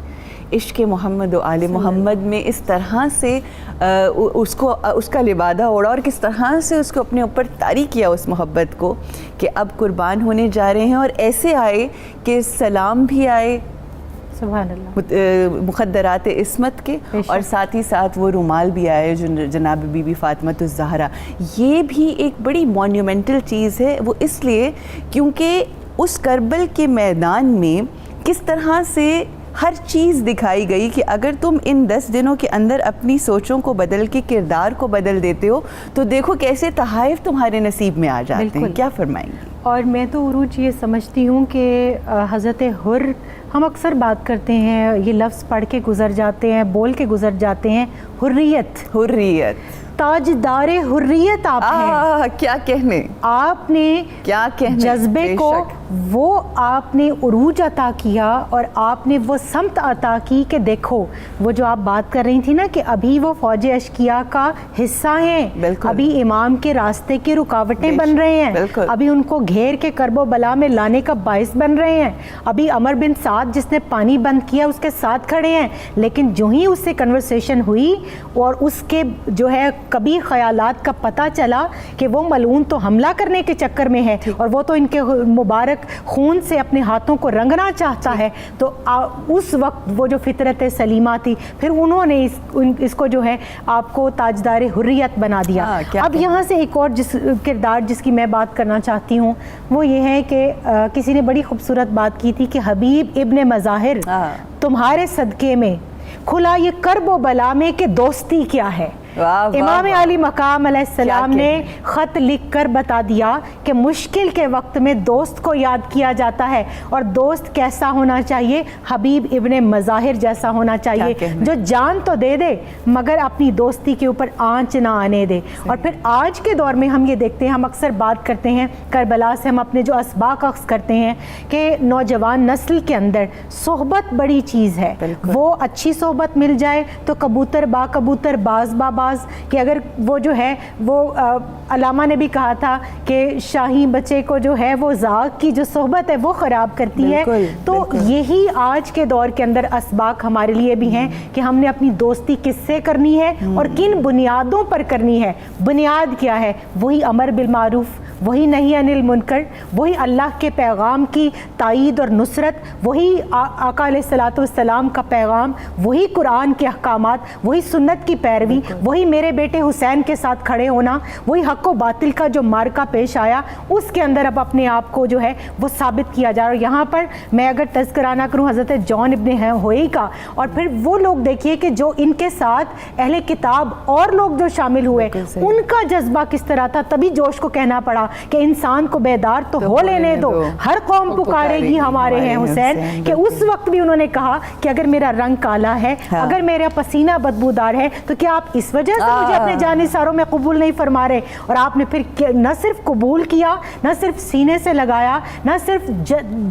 [SPEAKER 1] عشق محمد و آل محمد میں اس طرح سے اس کا لبادہ اوڑا, اور کس طرح سے اس کو اپنے اوپر طاری کیا اس محبت کو کہ اب قربان ہونے جا رہے ہیں, اور ایسے آئے کہ سلام بھی آئے
[SPEAKER 3] سبحان اللہ
[SPEAKER 1] مخدرات عصمت کے, اور ساتھ ہی ساتھ وہ رومال بھی آئے جو جناب بی بی فاطمہ الزہرا. یہ بھی ایک بڑی مونیومنٹل چیز ہے, وہ اس لیے کیونکہ اس کربل کے میدان میں کس طرح سے ہر چیز دکھائی گئی کہ اگر تم ان 10 دنوں کے اندر اپنی سوچوں کو بدل کے کردار کو بدل دیتے ہو تو دیکھو کیسے تحائف تمہارے نصیب میں آ جاتے ہیں. کیا فرمائیں گی؟
[SPEAKER 3] اور میں تو عروج یہ سمجھتی ہوں کہ حضرت حر, ہم اکثر بات کرتے ہیں, یہ لفظ پڑھ کے گزر جاتے ہیں, بول کے گزر جاتے ہیں, حریت, تاجدار حریت آپ ہیں.
[SPEAKER 1] کیا کہنے,
[SPEAKER 3] آپ نے
[SPEAKER 1] کیا کہنے,
[SPEAKER 3] جذبے کو وہ آپ نے عروج عطا کیا, اور آپ نے وہ سمت عطا کی کہ دیکھو وہ جو آپ بات کر رہی تھی نا کہ ابھی وہ فوج اشکیا کا حصہ ہیں, ابھی امام کے راستے کی رکاوٹیں بن رہے ہیں, ابھی ان کو گھیر کے کرب و بلا میں لانے کا باعث بن رہے ہیں, ابھی عمر بن سعد جس نے پانی بند کیا اس کے ساتھ کھڑے ہیں. لیکن جو ہی اس سے کنورسیشن ہوئی اور اس کے جو ہے کبھی خیالات کا پتہ چلا کہ وہ ملعون تو حملہ کرنے کے چکر میں ہے اور وہ تو ان کے مبارک خون سے اپنے ہاتھوں کو رنگنا چاہتا ہے, تو اس وقت وہ جو فطرت سلیمہ تھی پھر انہوں نے اس کو جو ہے آپ کو تاجدار حریت بنا دیا. اب یہاں سے ایک اور کردار جس کی میں بات کرنا چاہتی ہوں وہ یہ ہے کہ کسی نے بڑی خوبصورت بات کی تھی کہ حبیب ابن مظاہر تمہارے صدقے میں کھلا یہ کرب و بلا میں کہ دوستی کیا ہے. امام علی مقام علیہ السلام نے خط لکھ کر بتا دیا کہ مشکل کے وقت میں دوست کو یاد کیا جاتا ہے، اور دوست کیسا ہونا چاہیے؟ حبیب ابن مظاہر جیسا ہونا چاہیے، جو جان تو دے دے مگر اپنی دوستی کے اوپر آنچ نہ آنے دے۔ اور پھر آج کے دور میں ہم یہ دیکھتے ہیں، ہم اکثر بات کرتے ہیں کربلا سے، ہم اپنے جو اسباق اخذ کرتے ہیں کہ نوجوان نسل کے اندر صحبت بڑی چیز ہے، وہ اچھی صحبت مل جائے تو کبوتر با کبوتر باز با باز، کہ اگر وہ جو ہے وہ علامہ نے بھی کہا تھا کہ شاہی بچے کو جو ہے وہ زاغ کی جو صحبت ہے وہ خراب کرتی ہے۔ تو یہی آج کے دور کے اندر اسباق ہمارے لیے بھی ہیں کہ ہم نے اپنی دوستی کس سے کرنی ہے اور کن بنیادوں پر کرنی ہے۔ بنیاد کیا ہے؟ وہی امر بالمعروف، وہی نہی عن المنکر، وہی اللہ کے پیغام کی تائید اور نصرت، وہی آقا علیہ الصلوۃ والسلام کا پیغام، وہی قرآن کے احکامات، وہی سنت کی پیروی، وہی میرے بیٹے حسین کے ساتھ کھڑے ہونا، وہی حق و باطل کا جو مارکا پیش آیا اس کے اندر اب اپنے آپ کو جو ہے وہ ثابت کیا جا رہا ہے۔ یہاں پر میں اگر تذکرہ نہ کروں حضرت جان ابن ہوئی کا، اور پھر وہ لوگ دیکھیے کہ جو ان کے ساتھ اہل کتاب اور لوگ جو شامل ہوئے ان کا جذبہ کس طرح تھا، تبھی جوش کو کہنا پڑا کہ انسان کو بیدار تو ہو لینے دو، ہر قوم پکارے گی ہمارے ہیں حسین، کہ اس وقت بھی انہوں نے کہا کہ اگر میرا رنگ کالا ہے، اگر میرا پسینہ بدبودار ہے تو کیا آپ اس وجہ سے مجھے اپنے جانثاروں میں قبول نہیں فرما رہے؟ اور آپ نے پھر نہ صرف قبول کیا، نہ صرف سینے سے لگایا، نہ صرف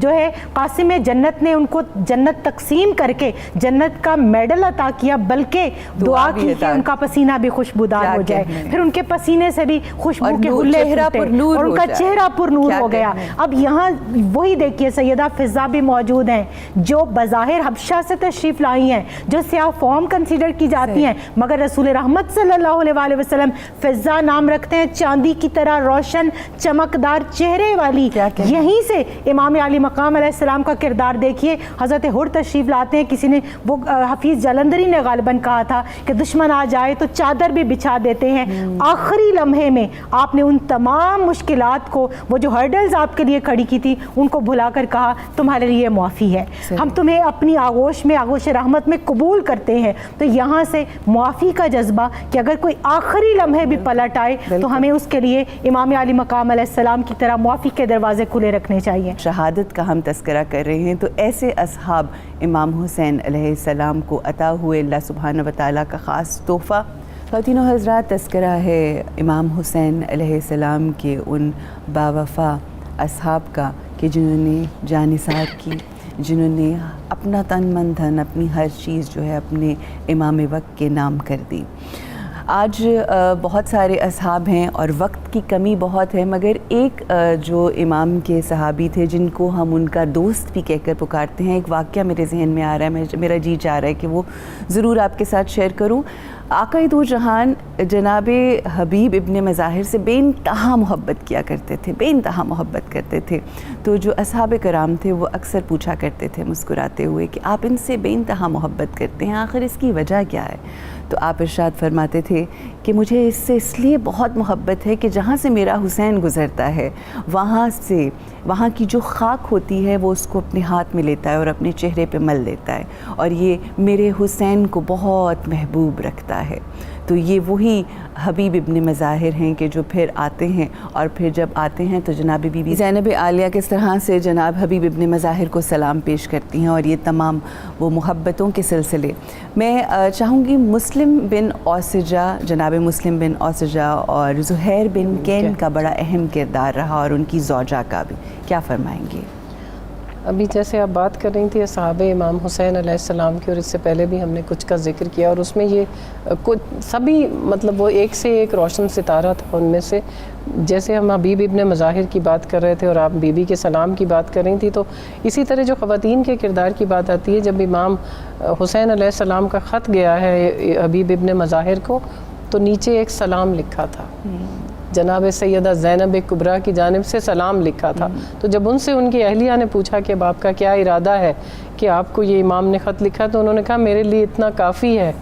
[SPEAKER 3] جو ہے قاسم جنت نے ان کو جنت تقسیم کر کے جنت کا میڈل عطا کیا، بلکہ دعا کی کہ ان کا پسینہ بھی خوشبودار ہو جائے، پھر ان کے پسینے سے بھی خوشبو کے حلے پھوٹے اور ان کا چہرہ پر نور ہو گیا۔ اب یہاں وہی دیکھیے سیدہ فضا بھی موجود ہیں جو بظاہر حبشہ سے تشریف لائی ہیں، جو سیاہ فام کنسیڈر کی جاتی ہیں، مگر رسول رحمت صلی اللہ علیہ وآلہ وسلم فضا نام رکھتے ہیں، چاندی کی طرح روشن چمکدار چہرے والی۔ یہیں سے امام علی مقام علیہ السلام کا کردار دیکھیے، حضرت حر تشریف لاتے ہیں، کسی نے وہ حفیظ جلندری نے غالباً کہا تھا کہ دشمن آ جائے تو چادر بھی بچھا دیتے ہیں۔ آخری لمحے میں آپ نے ان تمام مشکلات کو، وہ جو ہرڈلز آپ کے لیے کھڑی کی تھی، ان کو بھلا کر کہا تمہارے لیے معافی ہے، ہم تمہیں اپنی آغوش میں، آغوش رحمت میں قبول کرتے ہیں۔ تو یہاں سے معافی کا جذبہ کہ اگر کوئی آخری لمحے بھی پلٹ آئے تو ہمیں اس کے لیے امام علی مقام علیہ السلام کی طرح معافی کے دروازے کھلے رکھنے چاہیے۔
[SPEAKER 1] شہادت کا ہم تذکرہ کر رہے ہیں تو ایسے اصحاب امام حسین علیہ السلام کو عطا ہوئے اللہ سبحانہ وتعالیٰ کا خاص تحفہ۔ خواتین و حضرات، تذکرہ ہے امام حسین علیہ السلام کے ان باوفا اصحاب کا کہ جنہوں نے جان نثار کی، جنہوں نے اپنا تن من دھن، اپنی ہر چیز جو ہے اپنے امام وقت کے نام کر دی۔ آج بہت سارے اصحاب ہیں اور وقت کی کمی بہت ہے، مگر ایک جو امام کے صحابی تھے جن کو ہم ان کا دوست بھی کہہ کر پکارتے ہیں، ایک واقعہ میرے ذہن میں آ رہا ہے، میرا جی چاہ رہا ہے کہ وہ ضرور آپ کے ساتھ شیئر کروں۔ آقا دو جہان جناب حبیب ابن مظاہر سے بے انتہا محبت کیا کرتے تھے، بے انتہا محبت کرتے تھے۔ تو جو اصحاب کرام تھے وہ اکثر پوچھا کرتے تھے مسکراتے ہوئے کہ آپ ان سے بے انتہا محبت کرتے ہیں، آخر اس کی وجہ کیا ہے؟ تو آپ ارشاد فرماتے تھے کہ مجھے اس سے اس لیے بہت محبت ہے کہ جہاں سے میرا حسین گزرتا ہے وہاں کی جو خاک ہوتی ہے وہ اس کو اپنے ہاتھ میں لیتا ہے اور اپنے چہرے پہ مل لیتا ہے، اور یہ میرے حسین کو بہت محبوب رکھتا ہے۔ تو یہ وہی حبیب ابن مظاہر ہیں کہ جو پھر آتے ہیں، اور پھر جب آتے ہیں تو جناب بی بی زینب عالیہ کس طرح سے جناب حبیب ابن مظاہر کو سلام پیش کرتی ہیں، اور یہ تمام وہ محبتوں کے سلسلے۔ میں چاہوں گی مسلم بن اوسجہ، جناب مسلم بن اوسجہ اور زہیر بن کین کا بڑا اہم کردار رہا، اور ان کی زوجہ کا بھی، کیا فرمائیں گے؟
[SPEAKER 2] ابھی جیسے آپ بات کر رہی تھی اصحاب امام حسین علیہ السلام کی، اور اس سے پہلے بھی ہم نے کچھ کا ذکر کیا، اور اس میں یہ کچھ سبھی مطلب وہ ایک سے ایک روشن ستارہ تھا ان میں سے۔ جیسے ہم حبیب ابن مظاہر کی بات کر رہے تھے اور آپ بی بی کے سلام کی بات کر رہی تھی، تو اسی طرح جو خواتین کے کردار کی بات آتی ہے، جب امام حسین علیہ السلام کا خط گیا ہے حبیب ابن مظاہر کو، تو نیچے ایک سلام لکھا تھا، جناب سیدہ زینب کبریٰ کی جانب سے سلام لکھا تھا۔ تو جب ان سے ان کی اہلیہ نے پوچھا کہ اب آپ کا کیا ارادہ ہے کہ آپ کو یہ امام نے خط لکھا، تو انہوں نے کہا میرے لیے اتنا کافی ہے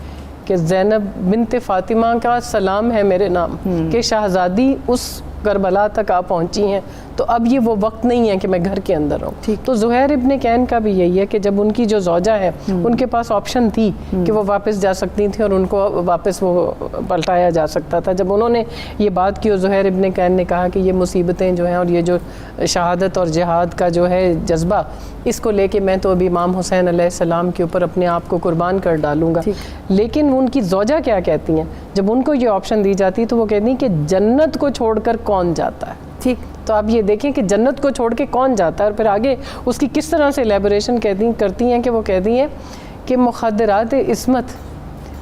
[SPEAKER 2] کہ زینب بنت فاطمہ کا سلام ہے میرے نام، کہ شہزادی اس کربلا تک آپ پہنچی ہیں۔ تو اب یہ وہ وقت نہیں ہے کہ میں گھر کے اندر رہوں. تو زہیر ابن کین کا بھی یہی ہے کہ جب ان کی جو زوجہ ہے ان کے پاس آپشن تھی کہ وہ واپس جا سکتی تھیں اور ان کو واپس وہ پلٹایا جا سکتا تھا. جب انہوں نے یہ بات کی اور زہیر ابن کین نے کہا کہ یہ مصیبتیں جو ہیں اور یہ جو شہادت اور جہاد کا جو ہے جذبہ, اس کو لے کے میں تو ابھی امام حسین علیہ السلام کے اوپر اپنے آپ کو قربان کر ڈالوں گا. لیکن ان کی زوجہ کیا کہتی ہیں جب ان کو یہ آپشن دی جاتی ہے تو وہ کہتی ہیں کہ جنت کو چھوڑ کر کون جاتا ہے. ٹھیک, تو آپ یہ دیکھیں کہ جنت کو چھوڑ کے کون جاتا ہے. اور پھر آگے اس کی کس طرح سے ایلیبوریشن کرتی ہیں کہ وہ کہتی ہیں کہ مخدرات عصمت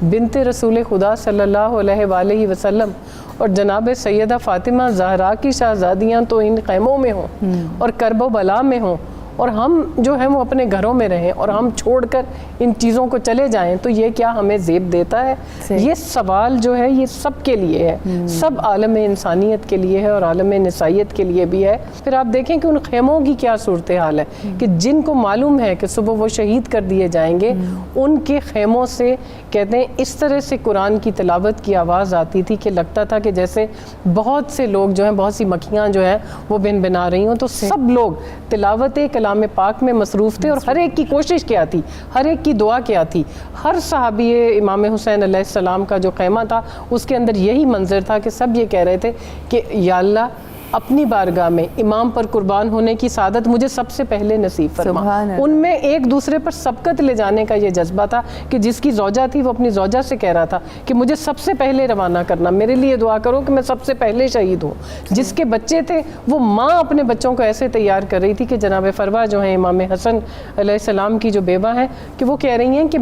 [SPEAKER 2] بنت رسول خدا صلی اللہ علیہ وآلہ وسلم اور جناب سیدہ فاطمہ زہرا کی شہزادیاں تو ان خیموں میں ہوں اور کرب و بلا میں ہوں اور ہم جو ہیں وہ اپنے گھروں میں رہیں اور ہم چھوڑ کر ان چیزوں کو چلے جائیں تو یہ کیا ہمیں زیب دیتا ہے؟ یہ سوال جو ہے یہ سب کے لیے ہے, سب عالم انسانیت کے لیے ہے اور عالم نسائیت کے لیے بھی ہے. پھر آپ دیکھیں کہ ان خیموں کی کیا صورتحال ہے کہ جن کو معلوم ہے کہ صبح وہ شہید کر دیے جائیں گے, ان کے خیموں سے کہتے ہیں اس طرح سے قرآن کی تلاوت کی آواز آتی تھی کہ لگتا تھا کہ جیسے بہت سے لوگ جو ہیں, بہت سی مکھیاں جو ہیں وہ بن بنا رہی ہوں. تو سب لوگ تلاوت کلام پاک میں مصروف تھے اور ہر ایک کی کوشش کیا تھی, ہر ایک کی دعا کیا تھی. ہر صحابی امام حسین علیہ السلام کا جو خیمہ تھا اس کے اندر یہی منظر تھا کہ سب یہ کہہ رہے تھے کہ یا اللہ اپنی بارگاہ میں امام پر قربان ہونے کی سعادت مجھے سب سے پہلے نصیب فرما. ان میں ایک دوسرے پر سبقت لے جانے کا یہ جذبہ تھا کہ جس کی زوجہ تھی وہ اپنی زوجہ سے کہہ رہا تھا کہ مجھے سب سے پہلے روانہ کرنا, میرے لیے دعا کرو کہ میں سب سے پہلے شہید ہوں. جس کے بچے تھے وہ ماں اپنے بچوں کو ایسے تیار کر رہی تھی کہ جناب فروا جو ہیں امام حسن علیہ السلام کی جو بیوہ ہیں کہ وہ کہہ رہی ہیں کہ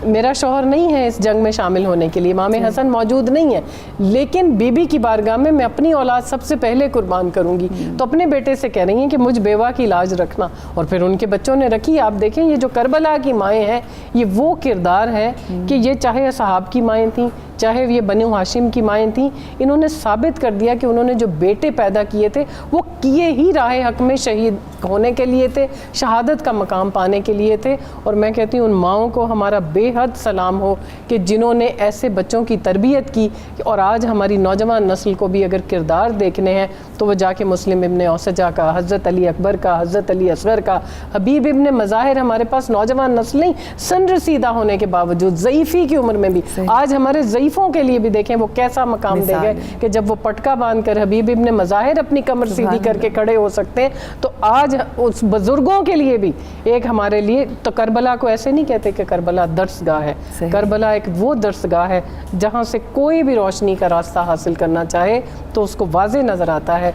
[SPEAKER 2] میرا شوہر نہیں ہے اس جنگ میں شامل ہونے کے لیے, امام حسن موجود نہیں ہے, لیکن بی بی کی بارگاہ میں اپنی اولاد سب سے پہلے قربان کروں گی. تو اپنے بیٹے سے کہہ رہی ہیں کہ مجھ بیوہ کی لاج رکھنا. اور پھر ان کے بچوں نے رکھی. آپ دیکھیں یہ جو کربلا کی مائیں ہیں یہ وہ کردار ہے کہ یہ چاہے اصحاب کی مائیں تھیں, چاہے یہ بنو ہاشم کی مائیں تھیں, انہوں نے ثابت کر دیا کہ انہوں نے جو بیٹے پیدا کیے تھے وہ کیے ہی راہ حق میں شہید ہونے کے لیے تھے, شہادت کا مقام پانے کے لیے تھے. اور میں کہتی ہوں ان ماؤں کو ہمارا بے حد سلام ہو کہ جنہوں نے ایسے بچوں کی تربیت کی. اور آج ہماری نوجوان نسل کو بھی اگر کردار دیکھنے ہیں تو وہ جا کے مسلم ابن اوسجہ کا, حضرت علی اکبر کا, حضرت علی اصغر کا, حبیب ابن مظاہر, ہمارے پاس نوجوان نسل نہیں سن رسیدہ ہونے کے باوجود ضعیفی کی عمر میں بھی آج ہمارے ضعیفوں کے لیے بھی دیکھیں وہ کیسا مقام دے گئے کہ جب وہ پٹکا باندھ کر حبیب ابن مظاہر اپنی کمر سیدھی کر کے کھڑے ہو سکتے ہیں تو آج اس بزرگوں کے لیے بھی ایک ہمارے لیے. تو کربلا کو ایسے نہیں کہتے کہ کربلا درس گاہ ہے, کربلا ایک وہ درس گاہ ہے جہاں سے کوئی بھی روشنی کا راستہ حاصل کرنا چاہے تو اس کو واضح نظر آتا ہے,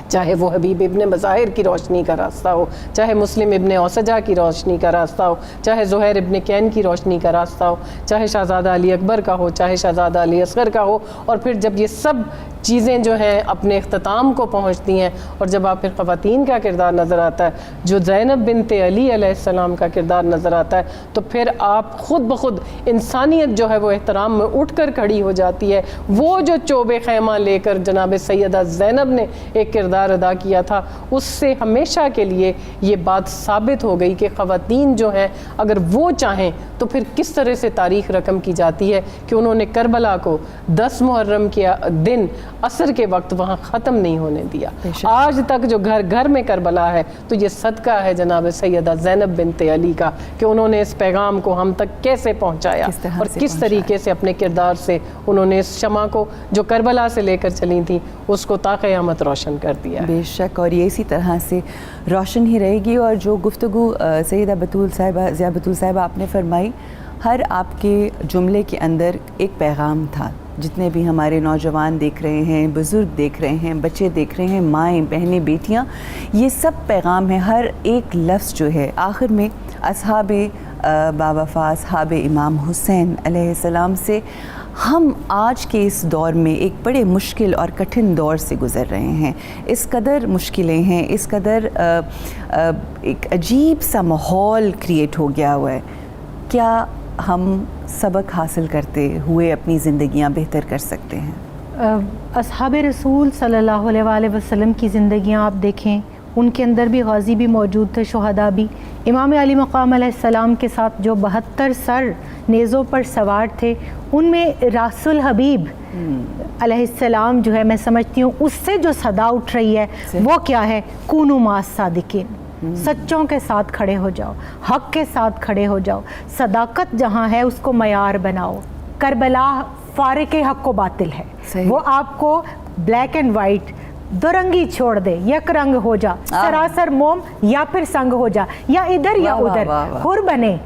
[SPEAKER 2] چاہے وہ حبیب ابن مظاہر کی روشنی کا راستہ ہو, چاہے مسلم ابن اوسجہ کی روشنی کا راستہ ہو, چاہے زہیر ابن کین کی روشنی کا راستہ ہو, چاہے شہزادہ علی اکبر کا ہو, چاہے شہزادہ علی اصغر کا ہو. اور پھر جب یہ سب چیزیں جو ہیں اپنے اختتام کو پہنچتی ہیں اور جب آپ پھر خواتین کا کردار نظر آتا ہے, جو زینب بنت علی علیہ السلام کا کردار نظر آتا ہے, تو پھر آپ خود بخود انسانیت جو ہے وہ احترام میں اٹھ کر کھڑی ہو جاتی ہے. وہ جو چوبے خیمہ لے کر جناب سیدہ زینب نے ایک کردار ادا کیا تھا, اس سے ہمیشہ کے لیے یہ بات ثابت ہو گئی کہ خواتین جو ہیں اگر وہ چاہیں تو پھر کس طرح سے تاریخ رقم کی جاتی ہے کہ انہوں نے کربلا کو 10 محرم کے دن عصر کے وقت وہاں ختم نہیں ہونے دیا. آج تک جو گھر گھر میں کربلا ہے تو یہ صدقہ ہے جناب سیدہ زینب بنت علی کا کہ انہوں نے اس پیغام کو ہم تک کیسے پہنچایا اور کس طریقے سے اپنے کردار سے انہوں نے اس شمع کو جو کربلا سے لے کر چلی تھی اس کو تا قیامت روشن کر دیا.
[SPEAKER 1] بے شک, اور یہ اسی طرح سے روشن ہی رہے گی. اور جو گفتگو سیدہ بتول صاحبہ, ضیاء بتول صاحبہ آپ نے فرمائی, ہر آپ کے جملے کے اندر ایک پیغام تھا. جتنے بھی ہمارے نوجوان دیکھ رہے ہیں, بزرگ دیکھ رہے ہیں, بچے دیکھ رہے ہیں, مائیں بہنیں بیٹیاں, یہ سب پیغام ہے. ہر ایک لفظ جو ہے آخر میں اصحاب باوفا, اصحاب امام حسین علیہ السلام سے ہم آج کے اس دور میں ایک بڑے مشکل اور کٹھن دور سے گزر رہے ہیں. اس قدر مشکلیں ہیں, اس قدر ایک عجیب سا ماحول کریٹ ہو گیا ہوا ہے. کیا ہم سبق حاصل کرتے ہوئے اپنی زندگیاں بہتر کر سکتے ہیں؟
[SPEAKER 3] اصحاب رسول صلی اللہ علیہ وآلہ وسلم کی زندگیاں آپ دیکھیں, ان کے اندر بھی غازی بھی موجود تھے, شہداء بھی. امام علی مقام علیہ السلام کے ساتھ جو 72 سر نیزوں پر سوار تھے, ان میں راس الحبیب علیہ السلام جو ہے, میں سمجھتی ہوں اس سے جو صدا اٹھ رہی ہے وہ کیا ہے, کونوا مع الصادقین, سچوں کے ساتھ کھڑے ہو جاؤ, حق کے ساتھ کھڑے ہو جاؤ. صداقت جہاں ہے اس کو معیار بناؤ. کربلا فارق حق و باطل ہے, وہ آپ کو بلیک اینڈ وائٹ دو رنگی چھوڑ دے, یک رنگ ہو جا, سراسر موم یا پھر سنگ ہو جا, یا ادھر یا ادھر, حر بنے.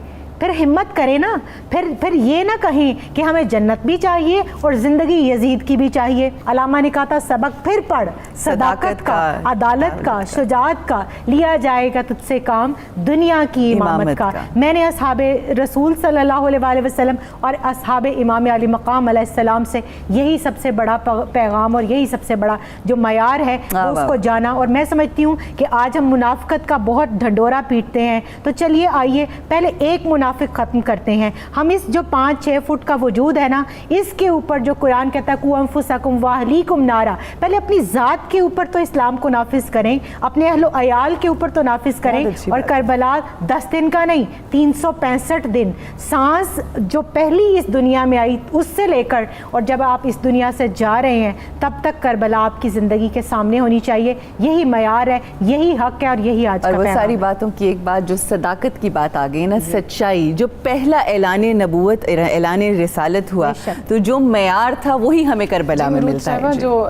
[SPEAKER 3] پھر ہمت کرے نا, پھر یہ نہ کہیں کہ ہمیں جنت بھی چاہیے اور زندگی یزید کی بھی چاہیے. علامہ نے کہا تھا سبق پھر پڑھ, صداقت کا, عدالت کا, شجاعت کا, لیا جائے گا تجھ سے کام دنیا کی امامت کا. میں نے اصحاب رسول صلی اللہ علیہ وآلہ وسلم اور اصحاب امام علی مقام علیہ السلام سے یہی سب سے بڑا پیغام اور یہی سب سے بڑا جو معیار ہے اس کو جانا. اور میں سمجھتی ہوں کہ آج ہم منافقت کا بہت ڈھنڈورا پیٹتے ہیں, تو چلیے آئیے پہلے ایک منافق ختم کرتے ہیں. ہم اس جو 5-6 فٹ کا وجود ہے نا, اس کے اوپر جو قرآن کہتا ہے قوا انفسکم واہلیکم نارا, پہلے اپنی ذات کے اوپر تو اسلام کو نافذ کریں, اپنے اہل و عیال کے اوپر تو نافذ کریں. اور کربلا 10 دن کا نہیں, 365 دن, سانس جو پہلی اس دنیا میں آئی اس سے لے کر اور جب آپ اس دنیا سے جا رہے ہیں تب تک کربلا آپ کی زندگی کے سامنے ہونی چاہیے. یہی معیار ہے, یہی حق ہے, اور یہی آج کا
[SPEAKER 1] اور وہ
[SPEAKER 3] پیغام.
[SPEAKER 1] ساری باتوں کی ایک بات جو صداقت کی بات آ گئی نا, سچائی, جو پہلا اعلان نبوت, اعلان رسالت ہوا, تو جو معیار تھا وہی ہمیں کربلا میں ملتا ہے.
[SPEAKER 2] جو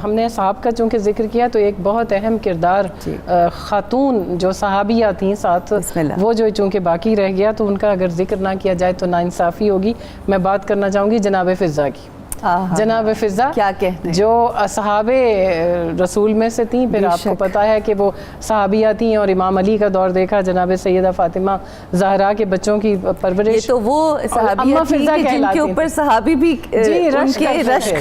[SPEAKER 2] ہم نے صحاب کا چونکہ ذکر کیا, تو ایک بہت اہم کردار خاتون جو صحابیہ تھیں ساتھ, وہ جو چونکہ باقی رہ گیا, تو ان کا اگر ذکر نہ کیا جائے تو ناانصافی ہوگی. میں بات کرنا چاہوں گی جناب فضہ کی. جناب فضہ
[SPEAKER 1] کیا کہتے ہیں,
[SPEAKER 2] جو اصحاب رسول میں سے تھیں, پھر آپ کو پتا ہے کہ وہ صحابیہ تھیں, اور امام علی کا دور دیکھا, جناب سیدہ فاطمہ زہرا کے بچوں کی پرورش.
[SPEAKER 1] یہ تو وہ صحابیہ تھیں جن کے اوپر صحابی بھی رشک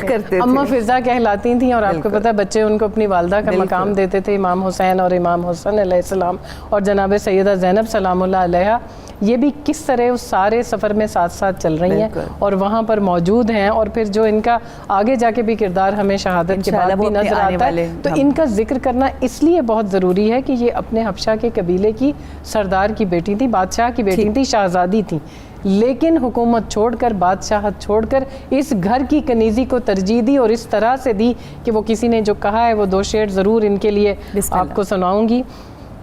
[SPEAKER 1] کرتے تھے.
[SPEAKER 2] اماں فضہ کہلاتی تھیں, اور آپ کو پتا ہے بچے ان کو اپنی والدہ کا مقام دیتے تھے, امام حسین اور امام حسن علیہ السلام, اور جناب سیدہ زینب سلام اللہ علیہا. یہ بھی کس طرح اس سارے سفر میں ساتھ ساتھ چل رہی ہیں اور وہاں پر موجود ہیں. اور پھر جو ان کا آگے جا کے بھی کردار ہمیں شہادت کے بعد بھی نظر آتا ہے, تو ان کا ذکر کرنا اس لیے بہت ضروری ہے کہ یہ اپنے حبشہ کے قبیلے کی سردار کی بیٹی تھی, بادشاہ کی بیٹی تھی, شہزادی تھی, لیکن حکومت چھوڑ کر, بادشاہت چھوڑ کر اس گھر کی کنیزی کو ترجیح دی, اور اس طرح سے دی کہ وہ کسی نے جو کہا ہے وہ 2 شعر ضرور ان کے لیے آپ کو سناؤں گی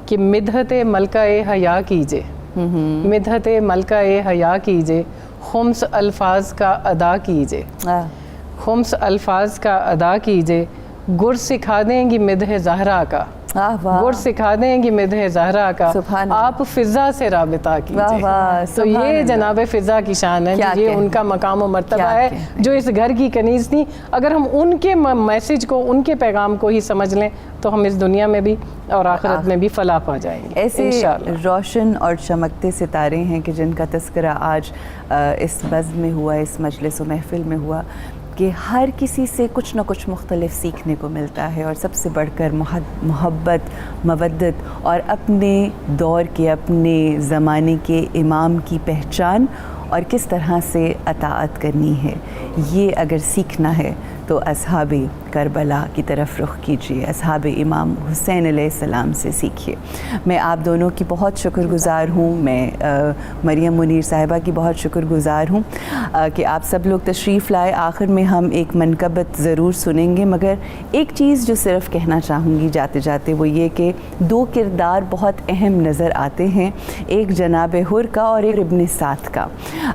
[SPEAKER 2] کہ مدحت ملکہ حیا کیجے, مدحت ملکہ حیا کیجے, خمس الفاظ کا ادا کیجے, خمس الفاظ کا ادا کیجے, گر سکھا دیں گی مدح زہرا کا, گر سکھا دیں گی مدح زہرا کا, آپ فضہ سے رابطہ کیجئے. تو یہ جناب فضہ کی شان ہے, یہ ان کا مقام و مرتبہ ہے جو اس گھر کی کنیز تھی. اگر ہم ان کے میسج کو, ان کے پیغام کو ہی سمجھ لیں تو ہم اس دنیا میں بھی اور آخرت میں بھی فلاح پا جائیں گے.
[SPEAKER 1] ایسے روشن اور چمکتے ستارے ہیں کہ جن کا تذکرہ آج اس بزم میں ہوا, اس مجلس و محفل میں ہوا, کہ ہر کسی سے کچھ نہ کچھ مختلف سیکھنے کو ملتا ہے, اور سب سے بڑھ کر محبت, مودت, اور اپنے دور کے, اپنے زمانے کے امام کی پہچان اور کس طرح سے اطاعت کرنی ہے. یہ اگر سیکھنا ہے تو اصحاب کربلا کی طرف رخ کیجیے, اصحاب امام حسین علیہ السلام سے سیکھیے. میں آپ دونوں کی بہت شکر گزار ہوں, میں مریم منیر صاحبہ کی بہت شکر گزار ہوں کہ آپ سب لوگ تشریف لائے. آخر میں ہم ایک منقبت ضرور سنیں گے, مگر ایک چیز جو صرف کہنا چاہوں گی جاتے جاتے وہ یہ کہ 2 کردار بہت اہم نظر آتے ہیں, ایک جناب حر کا اور ایک ابن سعد کا.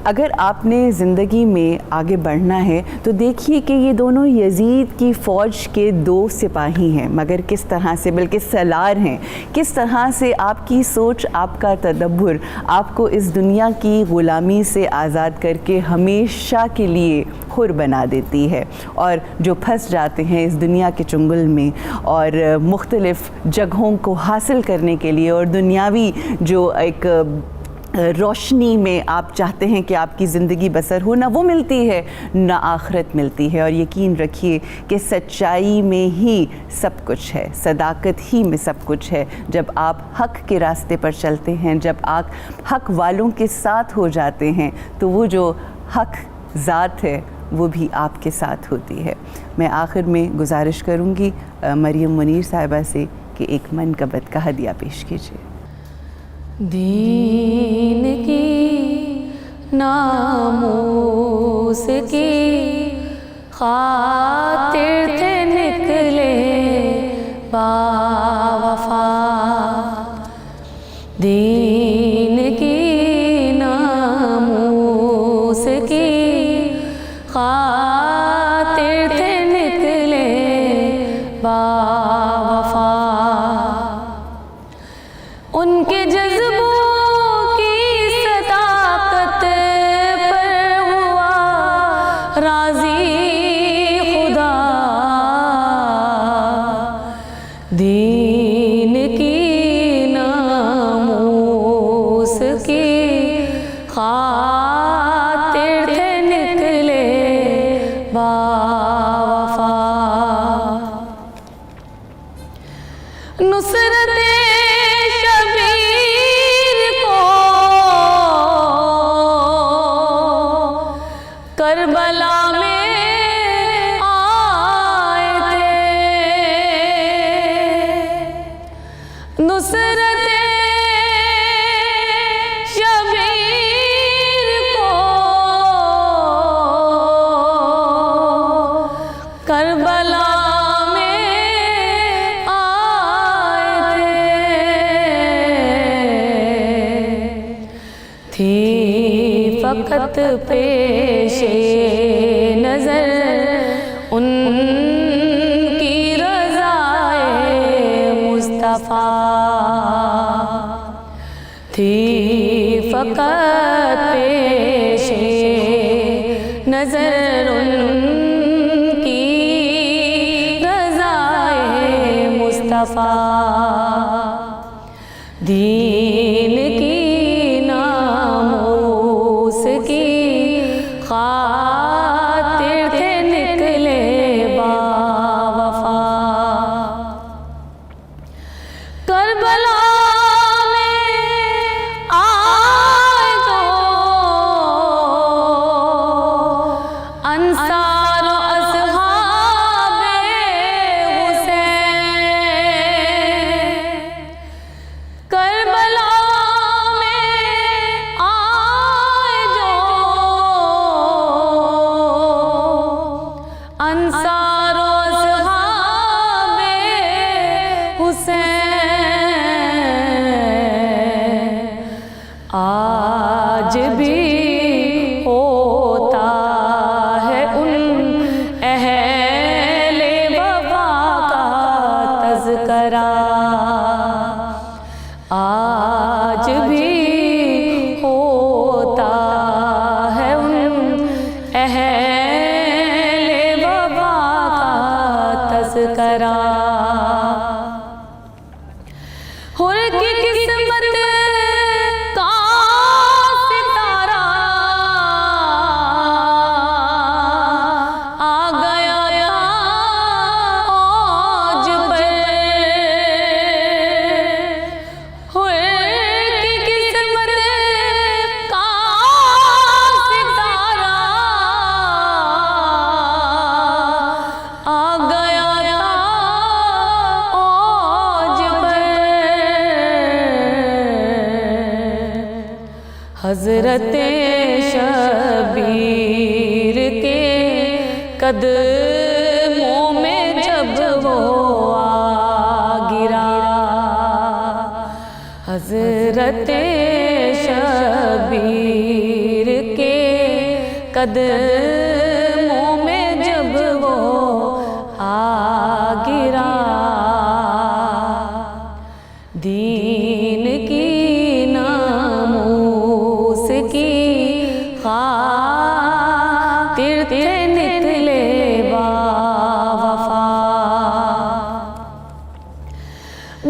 [SPEAKER 1] اگر آپ نے زندگی میں آگے بڑھنا ہے تو دیکھیے کہ یہ دونوں یزید کی فوج کے 2 سپاہی ہیں, مگر کس طرح سے, بلکہ سالار ہیں. کس طرح سے آپ کی سوچ, آپ کا تدبر آپ کو اس دنیا کی غلامی سے آزاد کر کے ہمیشہ کے لیے حر بنا دیتی ہے. اور جو پھنس جاتے ہیں اس دنیا کے چنگل میں اور مختلف جگہوں کو حاصل کرنے کے لیے, اور دنیاوی جو ایک روشنی میں آپ چاہتے ہیں کہ آپ کی زندگی بسر ہو, نہ وہ ملتی ہے نہ آخرت ملتی ہے. اور یقین رکھیے کہ سچائی میں ہی سب کچھ ہے, صداقت ہی میں سب کچھ ہے. جب آپ حق کے راستے پر چلتے ہیں, جب آپ حق والوں کے ساتھ ہو جاتے ہیں, تو وہ جو حق ذات ہے وہ بھی آپ کے ساتھ ہوتی ہے. میں آخر میں گزارش کروں گی مریم منیر صاحبہ سے کہ ایک منقبت کا ہدیہ پیش کیجیے.
[SPEAKER 4] دین کی ناموس کی خاطر تھے نکلے باوفا. دین کی ناموس کی خاطر تھے نکلے باوفا. ان کے جذبوں کی صداقت پر ہوا راضی خدا. دین کی ناموس کی خاطر تھے نکلے باوفا. نصرت شبیر کو کربلا میں آئے تھے. نصرت شبیر کو کربلا فقط پیش نظر ان کی رضائے مصطفیٰ تھی. فقط پیش نظر ان کی رضائے مصطفیٰ. دین کی ناموس کی خاطر تھے نکلے باوفا. کربلا میں آئے جو انصار و اصحاب حسین. کربلا انصار و اصحاب حسین. آج بھی ہوتا ہے ان اہل وفا کا تذکرہ. آج بھی ہوتا ہے ان اہل تذکرہ. حر کی قسمت کا ستارہ آ گیا عوج پر. حر کی قسمت کا ستارہ آ گیا حضرت شبیر کے قدموں میں جب وہ آ گرا. حضرت شبیر کے قدموں میں جب وہ آ گرا. دین کی ناموس کی خاطر تھے نکلے باوفا.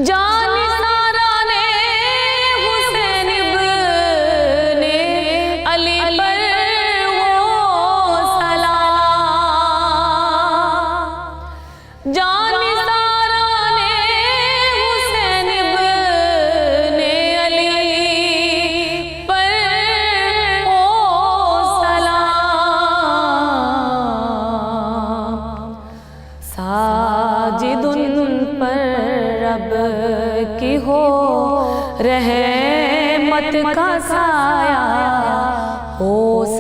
[SPEAKER 4] جان سارا نے حسین ابن علی پر وہ